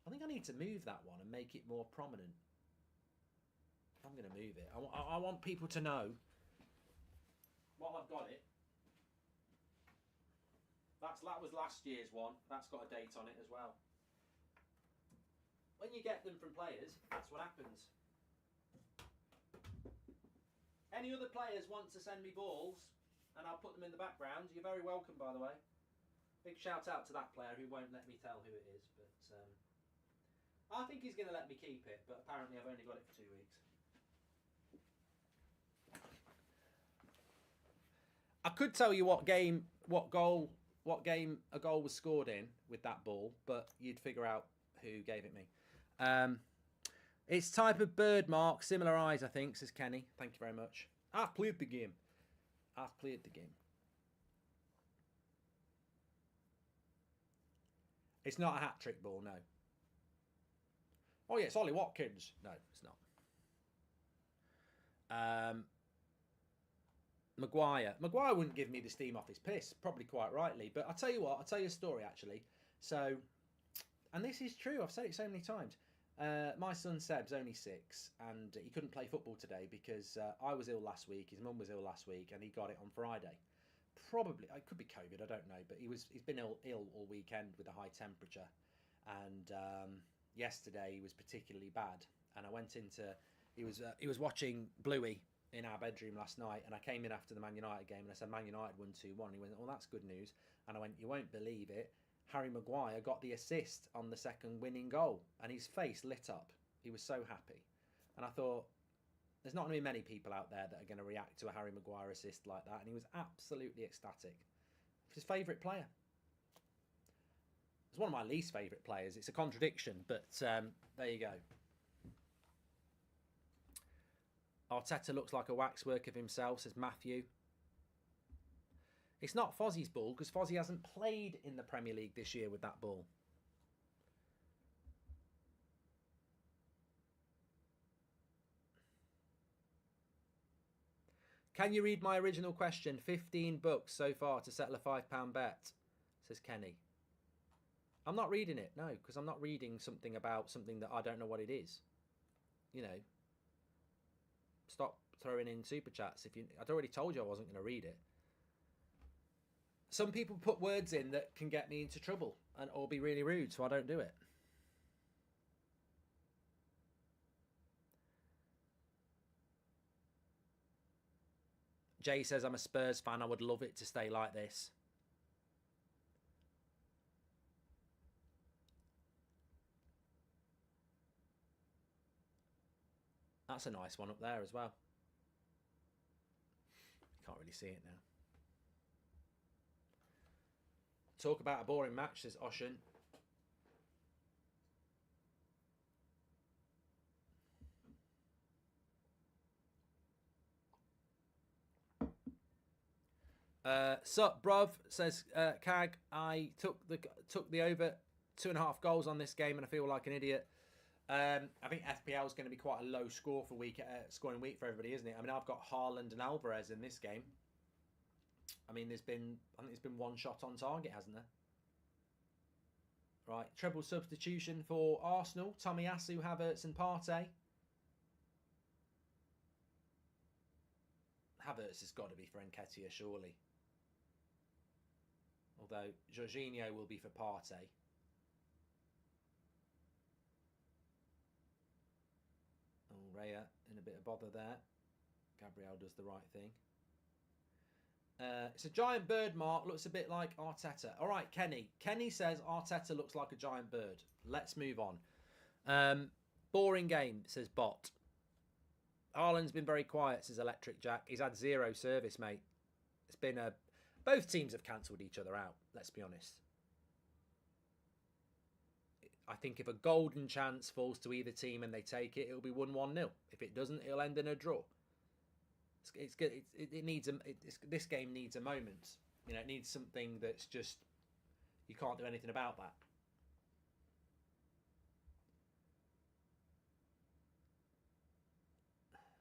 I think I need to move that one and make it more prominent. I'm going to move it. I want people to know while I've got it. That was last year's one. That's got a date on it as well. When you get them from players, that's what happens. Any other players want to send me balls and I'll put them in the background, you're very welcome, by the way. Big shout out to that player who won't let me tell who it is, but I think he's going to let me keep it, but apparently I've only got it for 2 weeks. I could tell you what game a goal was scored in with that ball, but you'd figure out who gave it me. It's type of bird, Mark. Similar eyes, I think, says Kenny. Thank you very much. I've played the game. I've played the game. It's not a hat-trick ball, no. Oh, yeah, it's Ollie Watkins. No, it's not. Maguire wouldn't give me the steam off his piss, probably quite rightly. But I'll tell you what, I'll tell you a story, actually. So, and this is true, I've said it so many times. My son Seb's only 6, and he couldn't play football today because I was ill last week, his mum was ill last week, and he got it on Friday. Probably, it could be COVID, I don't know, but he's been ill all weekend with a high temperature. And yesterday he was particularly bad. And I went into, he was watching Bluey in our bedroom last night, and I came in after the Man United game and I said Man United won 2-1. He went, "Oh, that's good news." And I went, "You won't believe it. Harry Maguire got the assist on the second winning goal," and his face lit up. He was so happy. And I thought, there's not going to be many people out there that are going to react to a Harry Maguire assist like that, and he was absolutely ecstatic. It's his favourite player. It's one of my least favourite players. It's a contradiction, but there you go. Arteta looks like a waxwork of himself, says Matthew. It's not Fozzie's ball, because Fozzie hasn't played in the Premier League this year with that ball. Can you read my original question? 15 bucks so far to settle a £5 bet, says Kenny. I'm not reading it, no, because I'm not reading something about something that I don't know what it is. You know, stop throwing in super chats. I'd already told you I wasn't going to read it. Some people put words in that can get me into trouble or be really rude, so I don't do it. Jay says, I'm a Spurs fan. I would love it to stay like this. That's a nice one up there as well. Can't really see it now. Talk about a boring match, says Oshin. Sup, bruv, says Cag. I took the over 2.5 goals on this game, and I feel like an idiot. I think FPL is going to be quite a low score for scoring week for everybody, isn't it? I mean, I've got Haaland and Alvarez in this game. I mean, I think there's been one shot on target, hasn't there? Right, treble substitution for Arsenal. Tomiyasu, Havertz and Partey. Havertz has got to be for Nketiah, surely. Although, Jorginho will be for Partey. Oh, Raya in a bit of bother there. Gabriel does the right thing. It's a giant bird, Mark. Looks a bit like Arteta. All right, Kenny. Kenny says Arteta looks like a giant bird. Let's move on. Boring game, says Bot. Haaland's been very quiet, says Electric Jack. He's had 0 service, mate. It's been both teams have cancelled each other out, let's be honest. I think if a golden chance falls to either team and they take it, it'll be 1-1-0. If it doesn't, it'll end in a draw. It's good. This game needs a moment. You know, it needs something that's just, you can't do anything about that.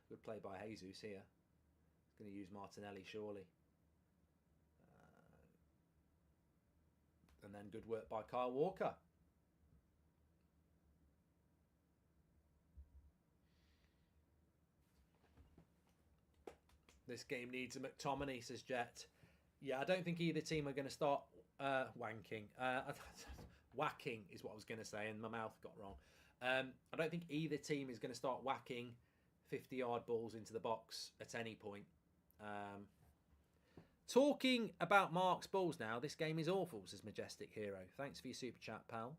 Good play by Jesus here. He's going to use Martinelli, surely. And then good work by Kyle Walker. This game needs a McTominay, says Jet. Yeah, I don't think either team are going to start wanking. Whacking is what I was going to say, and my mouth got wrong. I don't think either team is going to start whacking 50-yard balls into the box at any point. Talking about Mark's balls now, this game is awful, says Majestic Hero. Thanks for your super chat, pal.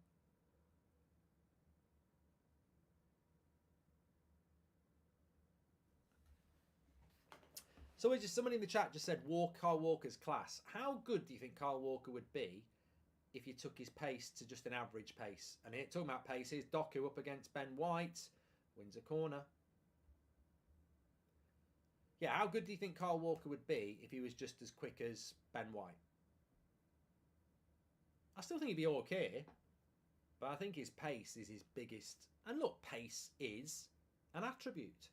So someone in the chat just said Kyle Walker's class. How good do you think Kyle Walker would be if you took his pace to just an average pace? And here, talking about pace, here's Doku up against Ben White. Wins a corner. Yeah, how good do you think Kyle Walker would be if he was just as quick as Ben White? I still think he'd be okay, but I think his pace is his biggest. And look, pace is an attribute.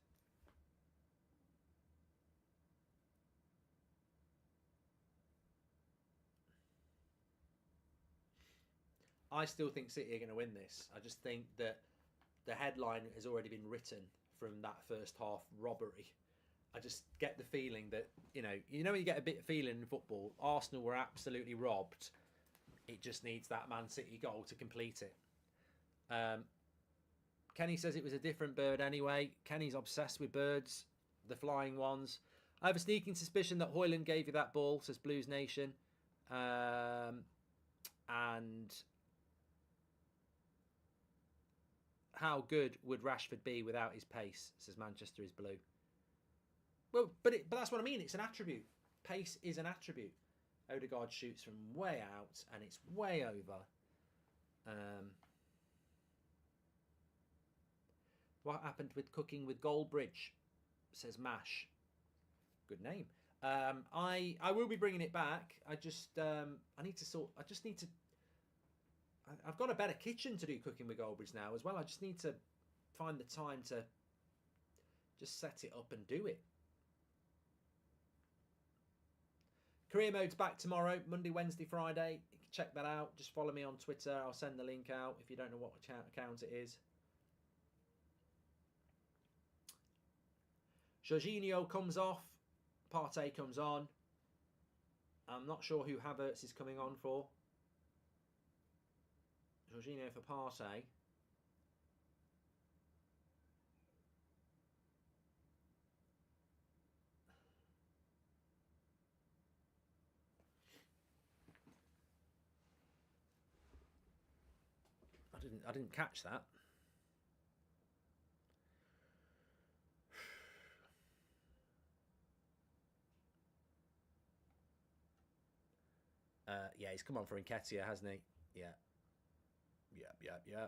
I still think City are going to win this. I just think that the headline has already been written from that first half robbery. I just get the feeling that, you know when you get a bit of feeling in football, Arsenal were absolutely robbed. It just needs that Man City goal to complete it. Kenny says it was a different bird anyway. Kenny's obsessed with birds, the flying ones. I have a sneaking suspicion that Højlund gave you that ball, says Blues Nation. And how good would Rashford be without his pace, says Manchester is blue. Well, but that's what I mean. It's an attribute. Pace is an attribute. Odegaard shoots from way out, and it's way over. What happened with cooking with Goldbridge, says Mash. Good name. I will be bringing it back. I've got a better kitchen to do cooking with Goldbridge now as well. I just need to find the time to just set it up and do it. Career Mode's back tomorrow, Monday, Wednesday, Friday. You can check that out. Just follow me on Twitter. I'll send the link out if you don't know what account it is. Jorginho comes off. Partey comes on. I'm not sure who Havertz is coming on for. Jorginho for Partey. I didn't catch that. Yeah, he's come on for Nketiah, hasn't he? Yeah. Yeah.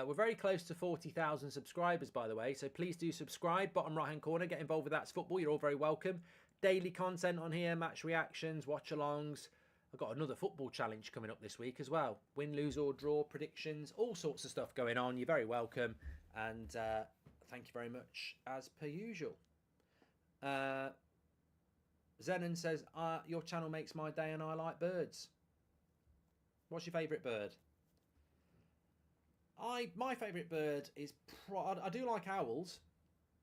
We're very close to 40,000 subscribers, by the way, so please do subscribe. Bottom right-hand corner, get involved with That's Football. You're all very welcome. Daily content on here, match reactions, watch-alongs. I've got another football challenge coming up this week as well. Win, lose or draw predictions, all sorts of stuff going on. You're very welcome, and thank you very much, as per usual. Zenon says, your channel makes my day and I like birds. What's your favourite bird? My favourite bird is... I do like owls.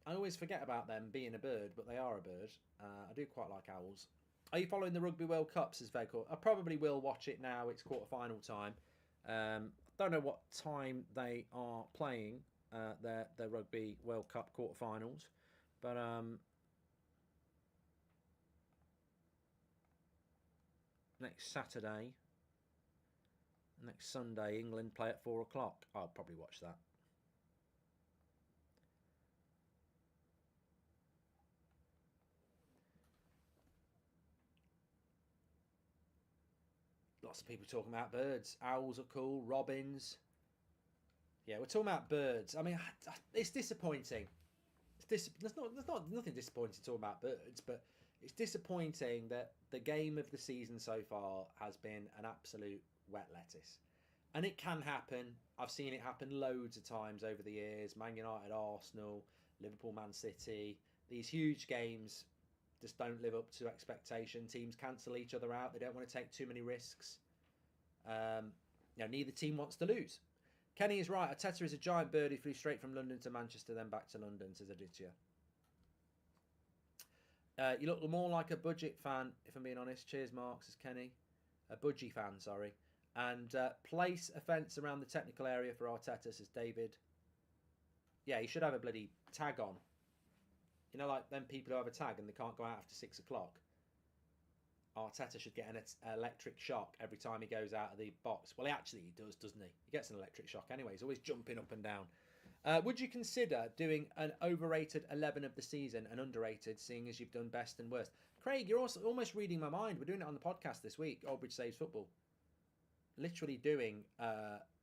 I always forget about them being a bird, but they are a bird. I do quite like owls. Are you following the Rugby World Cup, says Vegor? I probably will watch it now. It's quarter-final time. Don't know what time they are playing their Rugby World Cup quarter-finals. But... next Saturday... next Sunday, England play at 4 o'clock. I'll probably watch that. Lots of people talking about birds. Owls are cool. Robins. Yeah, we're talking about birds. I mean, it's disappointing. There's nothing disappointing talking about birds, but it's disappointing that the game of the season so far has been an absolute wet lettuce. And it can happen. I've seen it happen loads of times over the years. Man United, Arsenal, Liverpool, Man City. These huge games just don't live up to expectation. Teams cancel each other out. They don't want to take too many risks. Neither team wants to lose. Kenny is right. Arteta is a giant bird who flew straight from London to Manchester, then back to London, says Aditya. You look more like a budget fan, if I'm being honest. Cheers, Mark, says Kenny. A budgie fan, sorry. And place a fence around the technical area for Arteta, says David. Yeah, he should have a bloody tag on. You know, like them people who have a tag and they can't go out after 6 o'clock. Arteta should get an electric shock every time he goes out of the box. Well, he does, doesn't he? He gets an electric shock anyway. He's always jumping up and down. Would you consider doing an overrated 11 of the season and underrated, seeing as you've done best and worst? Craig, you're also almost reading my mind. We're doing it on the podcast this week, Aldridge Saves Football. Literally doing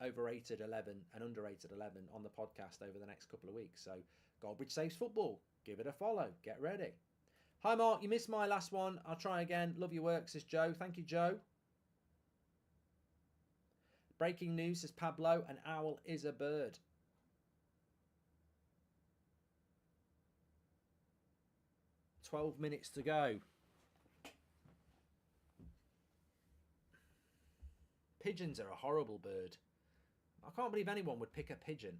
overrated 11 and underrated 11 on the podcast over the next couple of weeks. So, Goldbridge Saves Football. Give it a follow. Get ready. Hi, Mark. You missed my last one. I'll try again. Love your work, says Joe. Thank you, Joe. Breaking news, says Pablo. An owl is a bird. "12 minutes to go. Pigeons are a horrible bird. I can't believe anyone would pick a pigeon.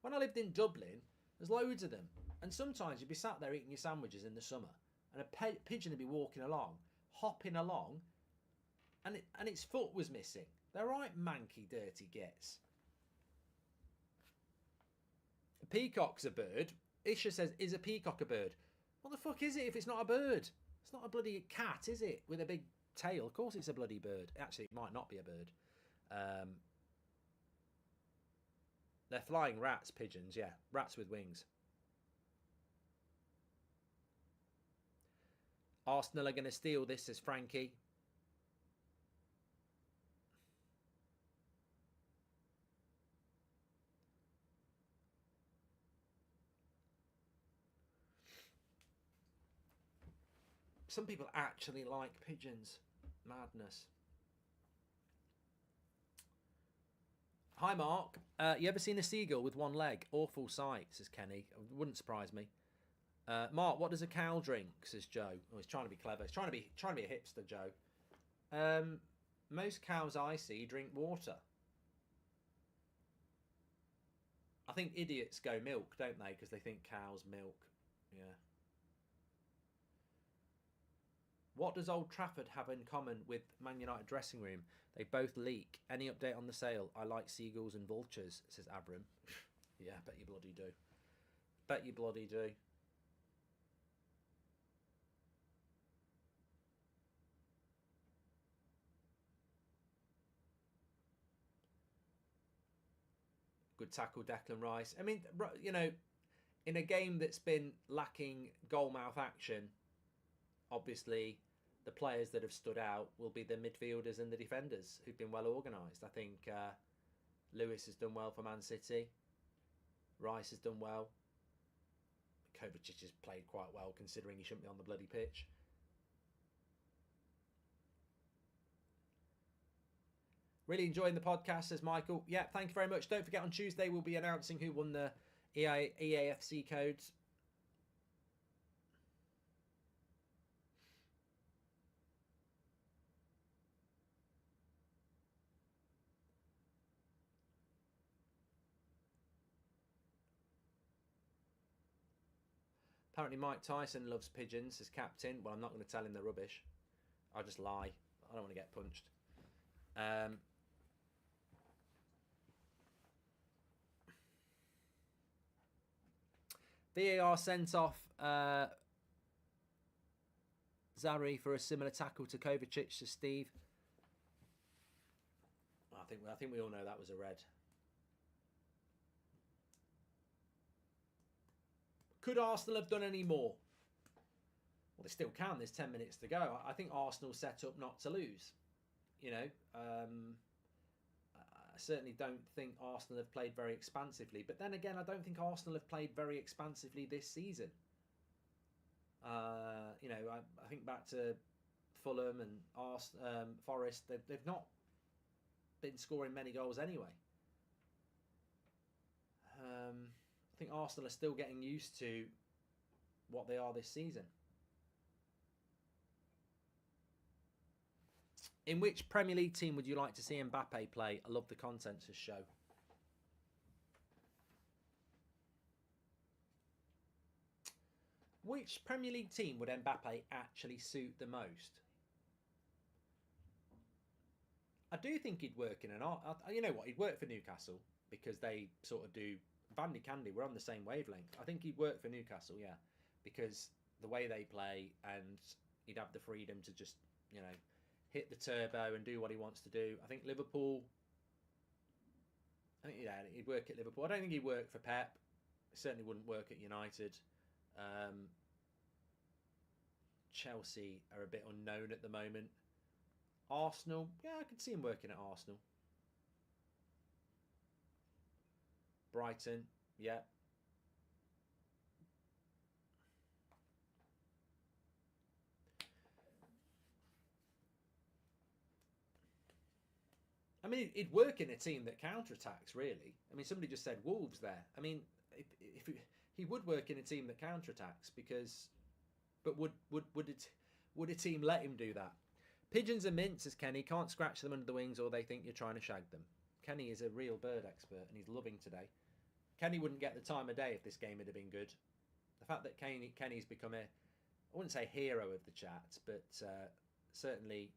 When I lived in Dublin, there's loads of them. And sometimes you'd be sat there eating your sandwiches in the summer, and a pigeon would be walking along, hopping along, and its foot was missing. They're right manky, dirty gets. A peacock's a bird. Isha says, is a peacock a bird? What the fuck is it if it's not a bird? It's not a bloody cat, is it? With a big tail. Of course it's a bloody bird. Actually, it might not be a bird. They're flying rats, pigeons, yeah. Rats with wings. Arsenal are going to steal this, says Frankie. Some people actually like pigeons. Madness. Hi, Mark. You ever seen a seagull with one leg? Awful sight, says Kenny. It wouldn't surprise me. Mark, what does a cow drink? Says Joe. Oh, he's trying to be clever. He's trying to be a hipster, Joe. Most cows I see drink water. I think idiots go milk, don't they? Because they think cows milk. Yeah. What does Old Trafford have in common with Man United dressing room? They both leak. Any update on the sale? I like seagulls and vultures, says Abram. Yeah, bet you bloody do. Bet you bloody do. Good tackle, Declan Rice. I mean, you know, in a game that's been lacking goalmouth action, obviously the players that have stood out will be the midfielders and the defenders who've been well organised. I think Lewis has done well for Man City. Rice has done well. Kovacic has played quite well considering he shouldn't be on the bloody pitch. Really enjoying the podcast, says Michael. Yeah, thank you very much. Don't forget, on Tuesday we'll be announcing who won the EAFC codes. Apparently Mike Tyson loves pigeons as captain. Well, I'm not going to tell him they're rubbish. I'll just lie. I don't want to get punched. VAR sent off Zari for a similar tackle to Kovacic, says Steve. I think we all know that was a red. Could Arsenal have done any more? Well, they still can. There's 10 minutes to go. I think Arsenal set up not to lose. You know, I certainly don't think Arsenal have played very expansively. But then again, I don't think Arsenal have played very expansively this season. You know, I think back to Fulham and Forest. They've not been scoring many goals anyway. I think Arsenal are still getting used to what they are this season. In which Premier League team would you like to see Mbappe play? I love the content to show. Which Premier League team would Mbappe actually suit the most? I do think he'd work in an... You know what? He'd work for Newcastle because they sort of do... Van de Candy, we're on the same wavelength. I think he'd work for Newcastle, yeah, because the way they play, and he'd have the freedom to just, you know, hit the turbo and do what he wants to do. I think Liverpool, yeah, he'd work at Liverpool. I don't think he'd work for Pep. He certainly wouldn't work at United. Chelsea are a bit unknown at the moment. Arsenal, yeah, I could see him working at Arsenal. Brighton, yeah. I mean, he'd work in a team that counterattacks, really. I mean, somebody just said Wolves there. I mean, if he would work in a team that counterattacks, because... But would a team let him do that? Pigeons and mints, says Kenny. Can't scratch them under the wings or they think you're trying to shag them. Kenny is a real bird expert and he's loving today. Kenny wouldn't get the time of day if this game had been good. The fact that Kenny's become I wouldn't say hero of the chat, but certainly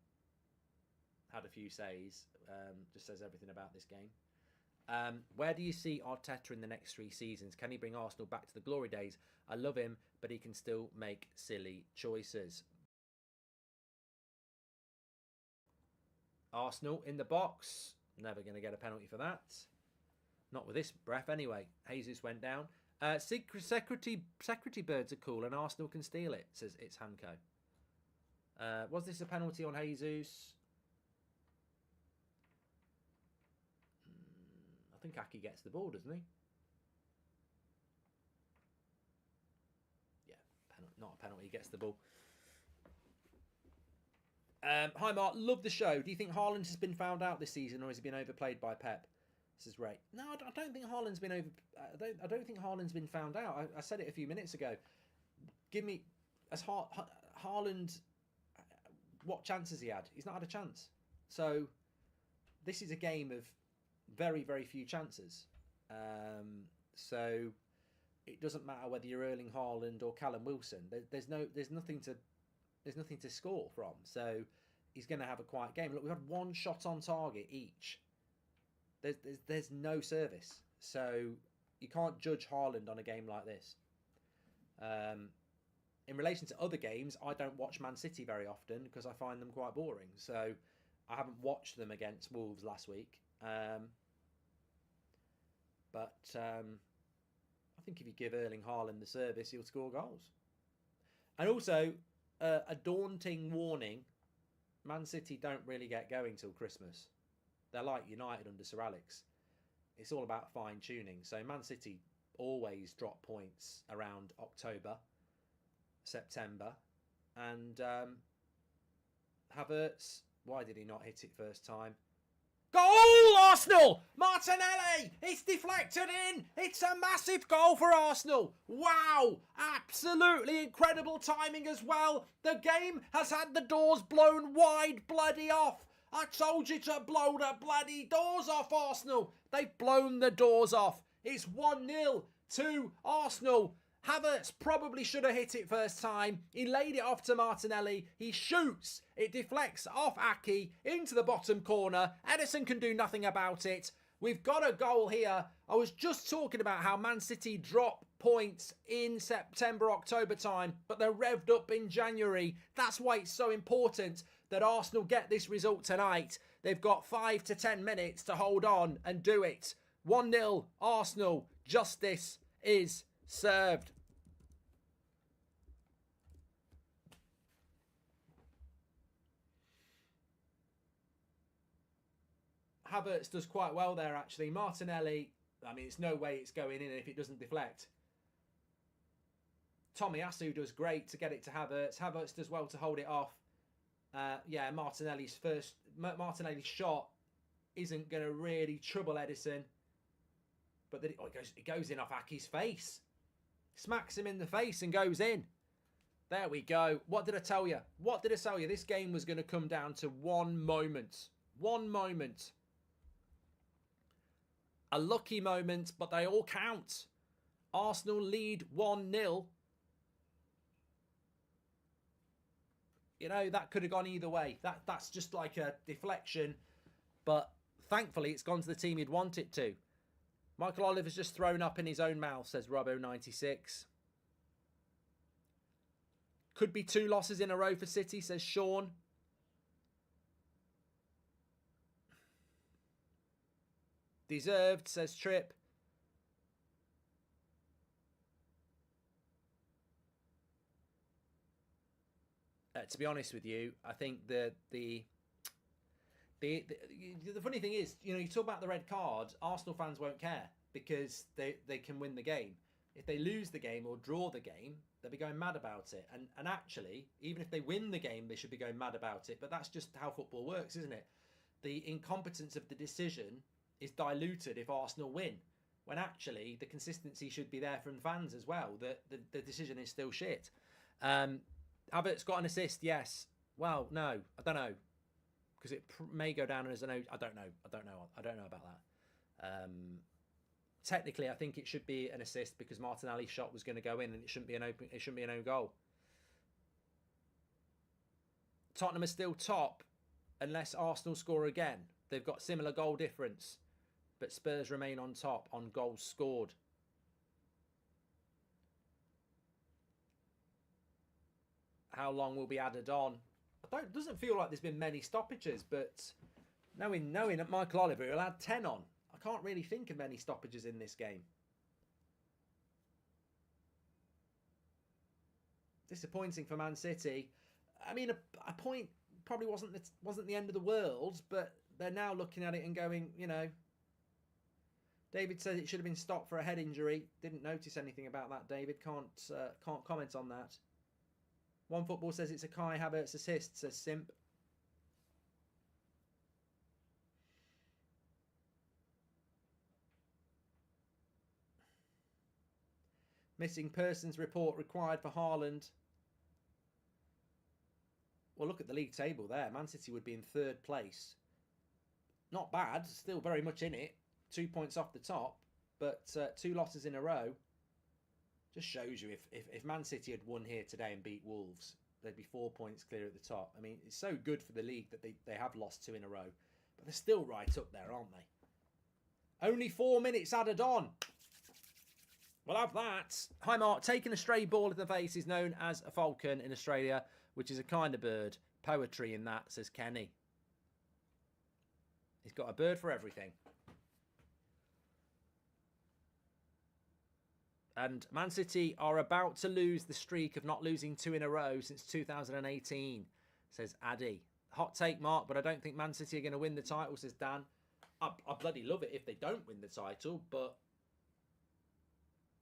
had a few says, just says everything about this game. Where do you see Arteta in the next 3 seasons? Can he bring Arsenal back to the glory days? I love him, but he can still make silly choices. Arsenal in the box. Never going to get a penalty for that. Not with this breath anyway. Jesus went down. Security birds are cool and Arsenal can steal it, says it's Hanko. Was this a penalty on Jesus? I think Aki gets the ball, doesn't he? Yeah, not a penalty. He gets the ball. Hi Mark, love the show. Do you think Haaland has been found out this season, or has he been overplayed by Pep? This is Ray. No, I don't think Haaland's been over. I don't think Haaland's been found out. I said it a few minutes ago. Give me as Haaland. What chance has he had? He's not had a chance. So this is a game of very, very few chances. So it doesn't matter whether you're Erling Haaland or Callum Wilson. There's nothing to score from. So he's going to have a quiet game. Look, we've had 1 shot on target each. There's no service. So you can't judge Haaland on a game like this. In relation to other games, I don't watch Man City very often because I find them quite boring. So I haven't watched them against Wolves last week. But I think if you give Erling Haaland the service, he'll score goals. And also, a daunting warning, Man City don't really get going till Christmas. They're like United under Sir Alex. It's all about fine-tuning. So Man City always drop points around October, September. And Havertz, why did he not hit it first time? Goal, Arsenal! Martinelli! It's deflected in! It's a massive goal for Arsenal! Wow! Absolutely incredible timing as well. The game has had the doors blown wide bloody off. I told you to blow the bloody doors off, Arsenal. They've blown the doors off. It's 1-0 to Arsenal. Havertz probably should have hit it first time. He laid it off to Martinelli. He shoots. It deflects off Aki into the bottom corner. Edison can do nothing about it. We've got a goal here. I was just talking about how Man City drop points in September, October time, but they're revved up in January. That's why it's so important that Arsenal get this result tonight. They've got 5 to 10 minutes to hold on and do it. 1-0 Arsenal. Justice is served. Havertz does quite well there, actually. Martinelli, I mean, it's no way it's going in if it doesn't deflect. Tomiyasu does great to get it to Havertz. Havertz does well to hold it off. Yeah, Martinelli's shot isn't going to really trouble Edison. But then it goes in off Aki's face. Smacks him in the face and goes in. There we go. What did I tell you? What did I tell you? This game was going to come down to one moment. One moment. A lucky moment, but they all count. Arsenal lead 1-0. You know, that could have gone either way. That's just like a deflection. But thankfully, it's gone to the team you'd want it to. Michael Oliver's just thrown up in his own mouth, says Robbo96. Could be 2 losses in a row for City, says Sean. Deserved, says Tripp. To be honest with you, I think the funny thing is, you know, you talk about the red card, Arsenal fans won't care because they can win the game. If they lose the game or draw the game, they'll be going mad about it. And actually, even if they win the game, they should be going mad about it. But that's just how football works, isn't it? The incompetence of the decision is diluted if Arsenal win, when actually the consistency should be there from fans as well. The decision is still shit. Havertz got an assist, yes. Well, no, I don't know, because it may go down as an O. I don't know about that. Technically, I think it should be an assist because Martinelli's shot was going to go in, and it shouldn't be an own goal. Tottenham are still top unless Arsenal score again. They've got similar goal difference, but Spurs remain on top on goals scored. How long will be added on? It doesn't feel like there's been many stoppages, but knowing that Michael Oliver will add 10 on, I can't really think of many stoppages in this game. Disappointing for Man City. I mean, a point probably wasn't the end of the world, but they're now looking at it and going, you know. David says it should have been stopped for a head injury. Didn't notice anything about that, David. Can't comment on that. One Football says it's a Kai Havertz assist, says Simp. Missing persons report required for Haaland. Well, look at the league table there. Man City would be in 3rd place. Not bad. Still very much in it. 2 points off the top. But 2 losses in a row. Just shows you if Man City had won here today and beat Wolves, they'd be 4 points clear at the top. I mean, it's so good for the league that they have lost 2 in a row. But they're still right up there, aren't they? Only 4 minutes added on. We'll have that. Hi, Mark. Taking a stray ball in the face is known as a falcon in Australia, which is a kind of bird. Poetry in that, says Kenny. He's got a bird for everything. And Man City are about to lose the streak of not losing 2 in a row since 2018, says Addy. Hot take, Mark, but I don't think Man City are going to win the title, says Dan. I bloody love it if they don't win the title, but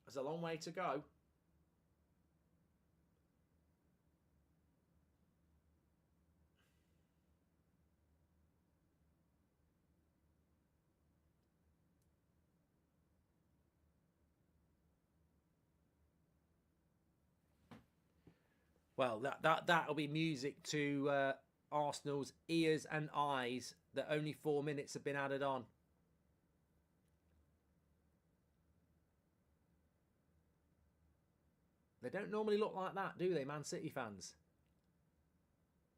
there's a long way to go. Well, that'll be music to Arsenal's ears and eyes that only 4 minutes have been added on. They don't normally look like that, do they, Man City fans?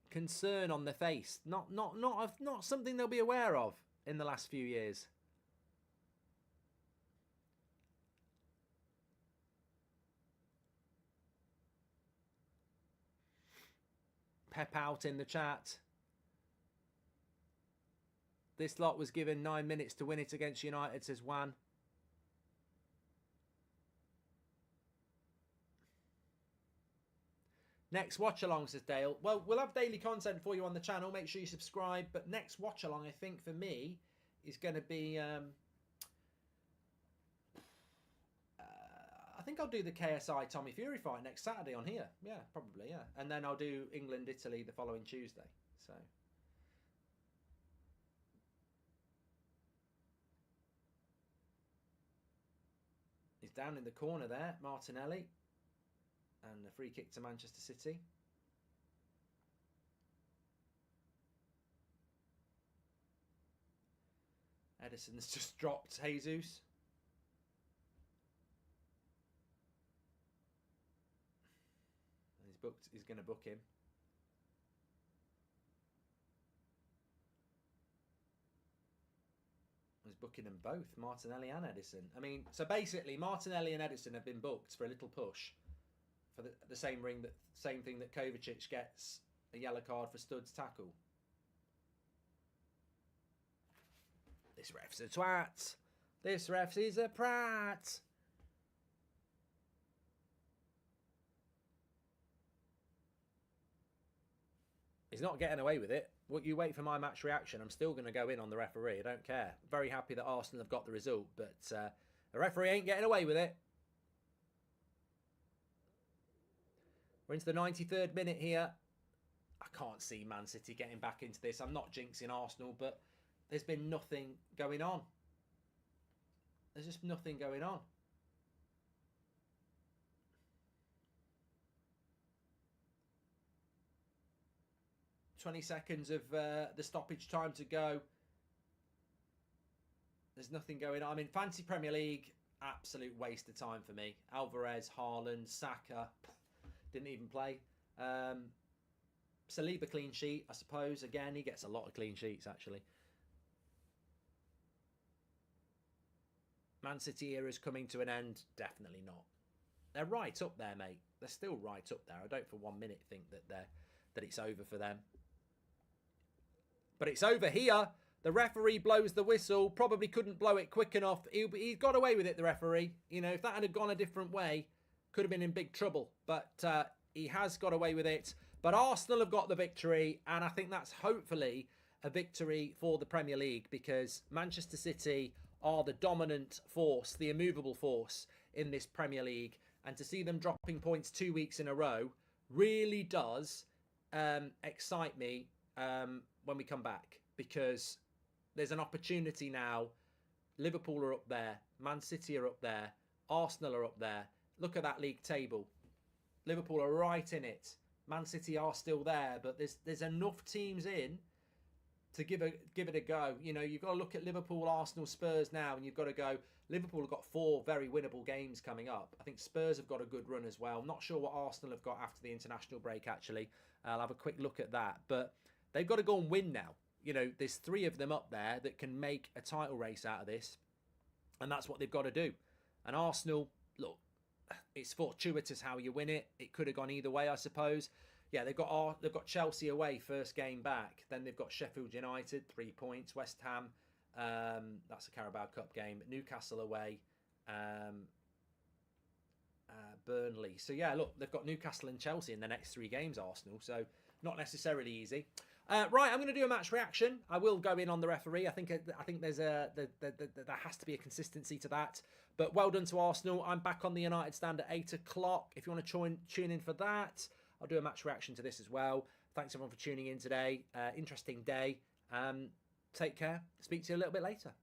Concern on their face. Not something they'll be aware of in the last few years. Pep out in the chat. This lot was given 9 minutes to win it against United, says Juan. Next watch along, says Dale. Well, we'll have daily content for you on the channel. Make sure you subscribe. But next watch along, I think for me, is going to be. I think I'll do the KSI Tommy Fury fight next Saturday on here. Yeah, probably, yeah. And then I'll do England-Italy the following Tuesday. So. He's down in the corner there, Martinelli. And a free kick to Manchester City. Edison's just dropped Jesus. He's going to book him. He's booking them both, Martinelli and Edison. I mean, so basically, Martinelli and Edison have been booked for a little push for the same thing that Kovacic gets a yellow card for Stud's tackle. This ref's a twat. This ref is a prat. He's not getting away with it. What you wait for my match reaction, I'm still going to go in on the referee. I don't care. Very happy that Arsenal have got the result, but the referee ain't getting away with it. We're into the 93rd minute here. I can't see Man City getting back into this. I'm not jinxing Arsenal, but there's been nothing going on. There's just nothing going on. 20 seconds of the stoppage time to go. There's nothing going on. I mean, Fantasy Premier League, absolute waste of time for me. Alvarez, Haaland, Saka, didn't even play. Saliba clean sheet, I suppose. Again, he gets a lot of clean sheets, actually. Man City era is coming to an end. Definitely not. They're right up there, mate. They're still right up there. I don't for 1 minute think that it's over for them. But it's over here. The referee blows the whistle. Probably couldn't blow it quick enough. He got away with it, the referee. You know, if that had gone a different way, could have been in big trouble. But he has got away with it. But Arsenal have got the victory. And I think that's hopefully a victory for the Premier League, because Manchester City are the dominant force, the immovable force in this Premier League. And to see them dropping points 2 weeks in a row really does excite me when we come back, because there's an opportunity now. Liverpool are up there. Man City are up there. Arsenal are up there. Look at that league table. Liverpool are right in it. Man City are still there, but there's enough teams in to give it a go. You know, you've got to look at Liverpool, Arsenal, Spurs now, and you've got to go, Liverpool have got 4 very winnable games coming up. I think Spurs have got a good run as well. Not sure what Arsenal have got after the international break, actually. I'll have a quick look at that. But they've got to go and win now. You know, there's 3 of them up there that can make a title race out of this. And that's what they've got to do. And Arsenal, look, it's fortuitous how you win it. It could have gone either way, I suppose. Yeah, they've got Chelsea away, first game back. Then they've got Sheffield United, 3 points. West Ham, that's a Carabao Cup game. Newcastle away. Burnley. So yeah, look, they've got Newcastle and Chelsea in the next 3 games, Arsenal. So not necessarily easy. Right, I'm going to do a match reaction. I will go in on the referee. I think there's there has to be a consistency to that. But well done to Arsenal. I'm back on the United stand at 8 o'clock. If you want to tune in for that, I'll do a match reaction to this as well. Thanks everyone for tuning in today. Interesting day. Take care. Speak to you a little bit later.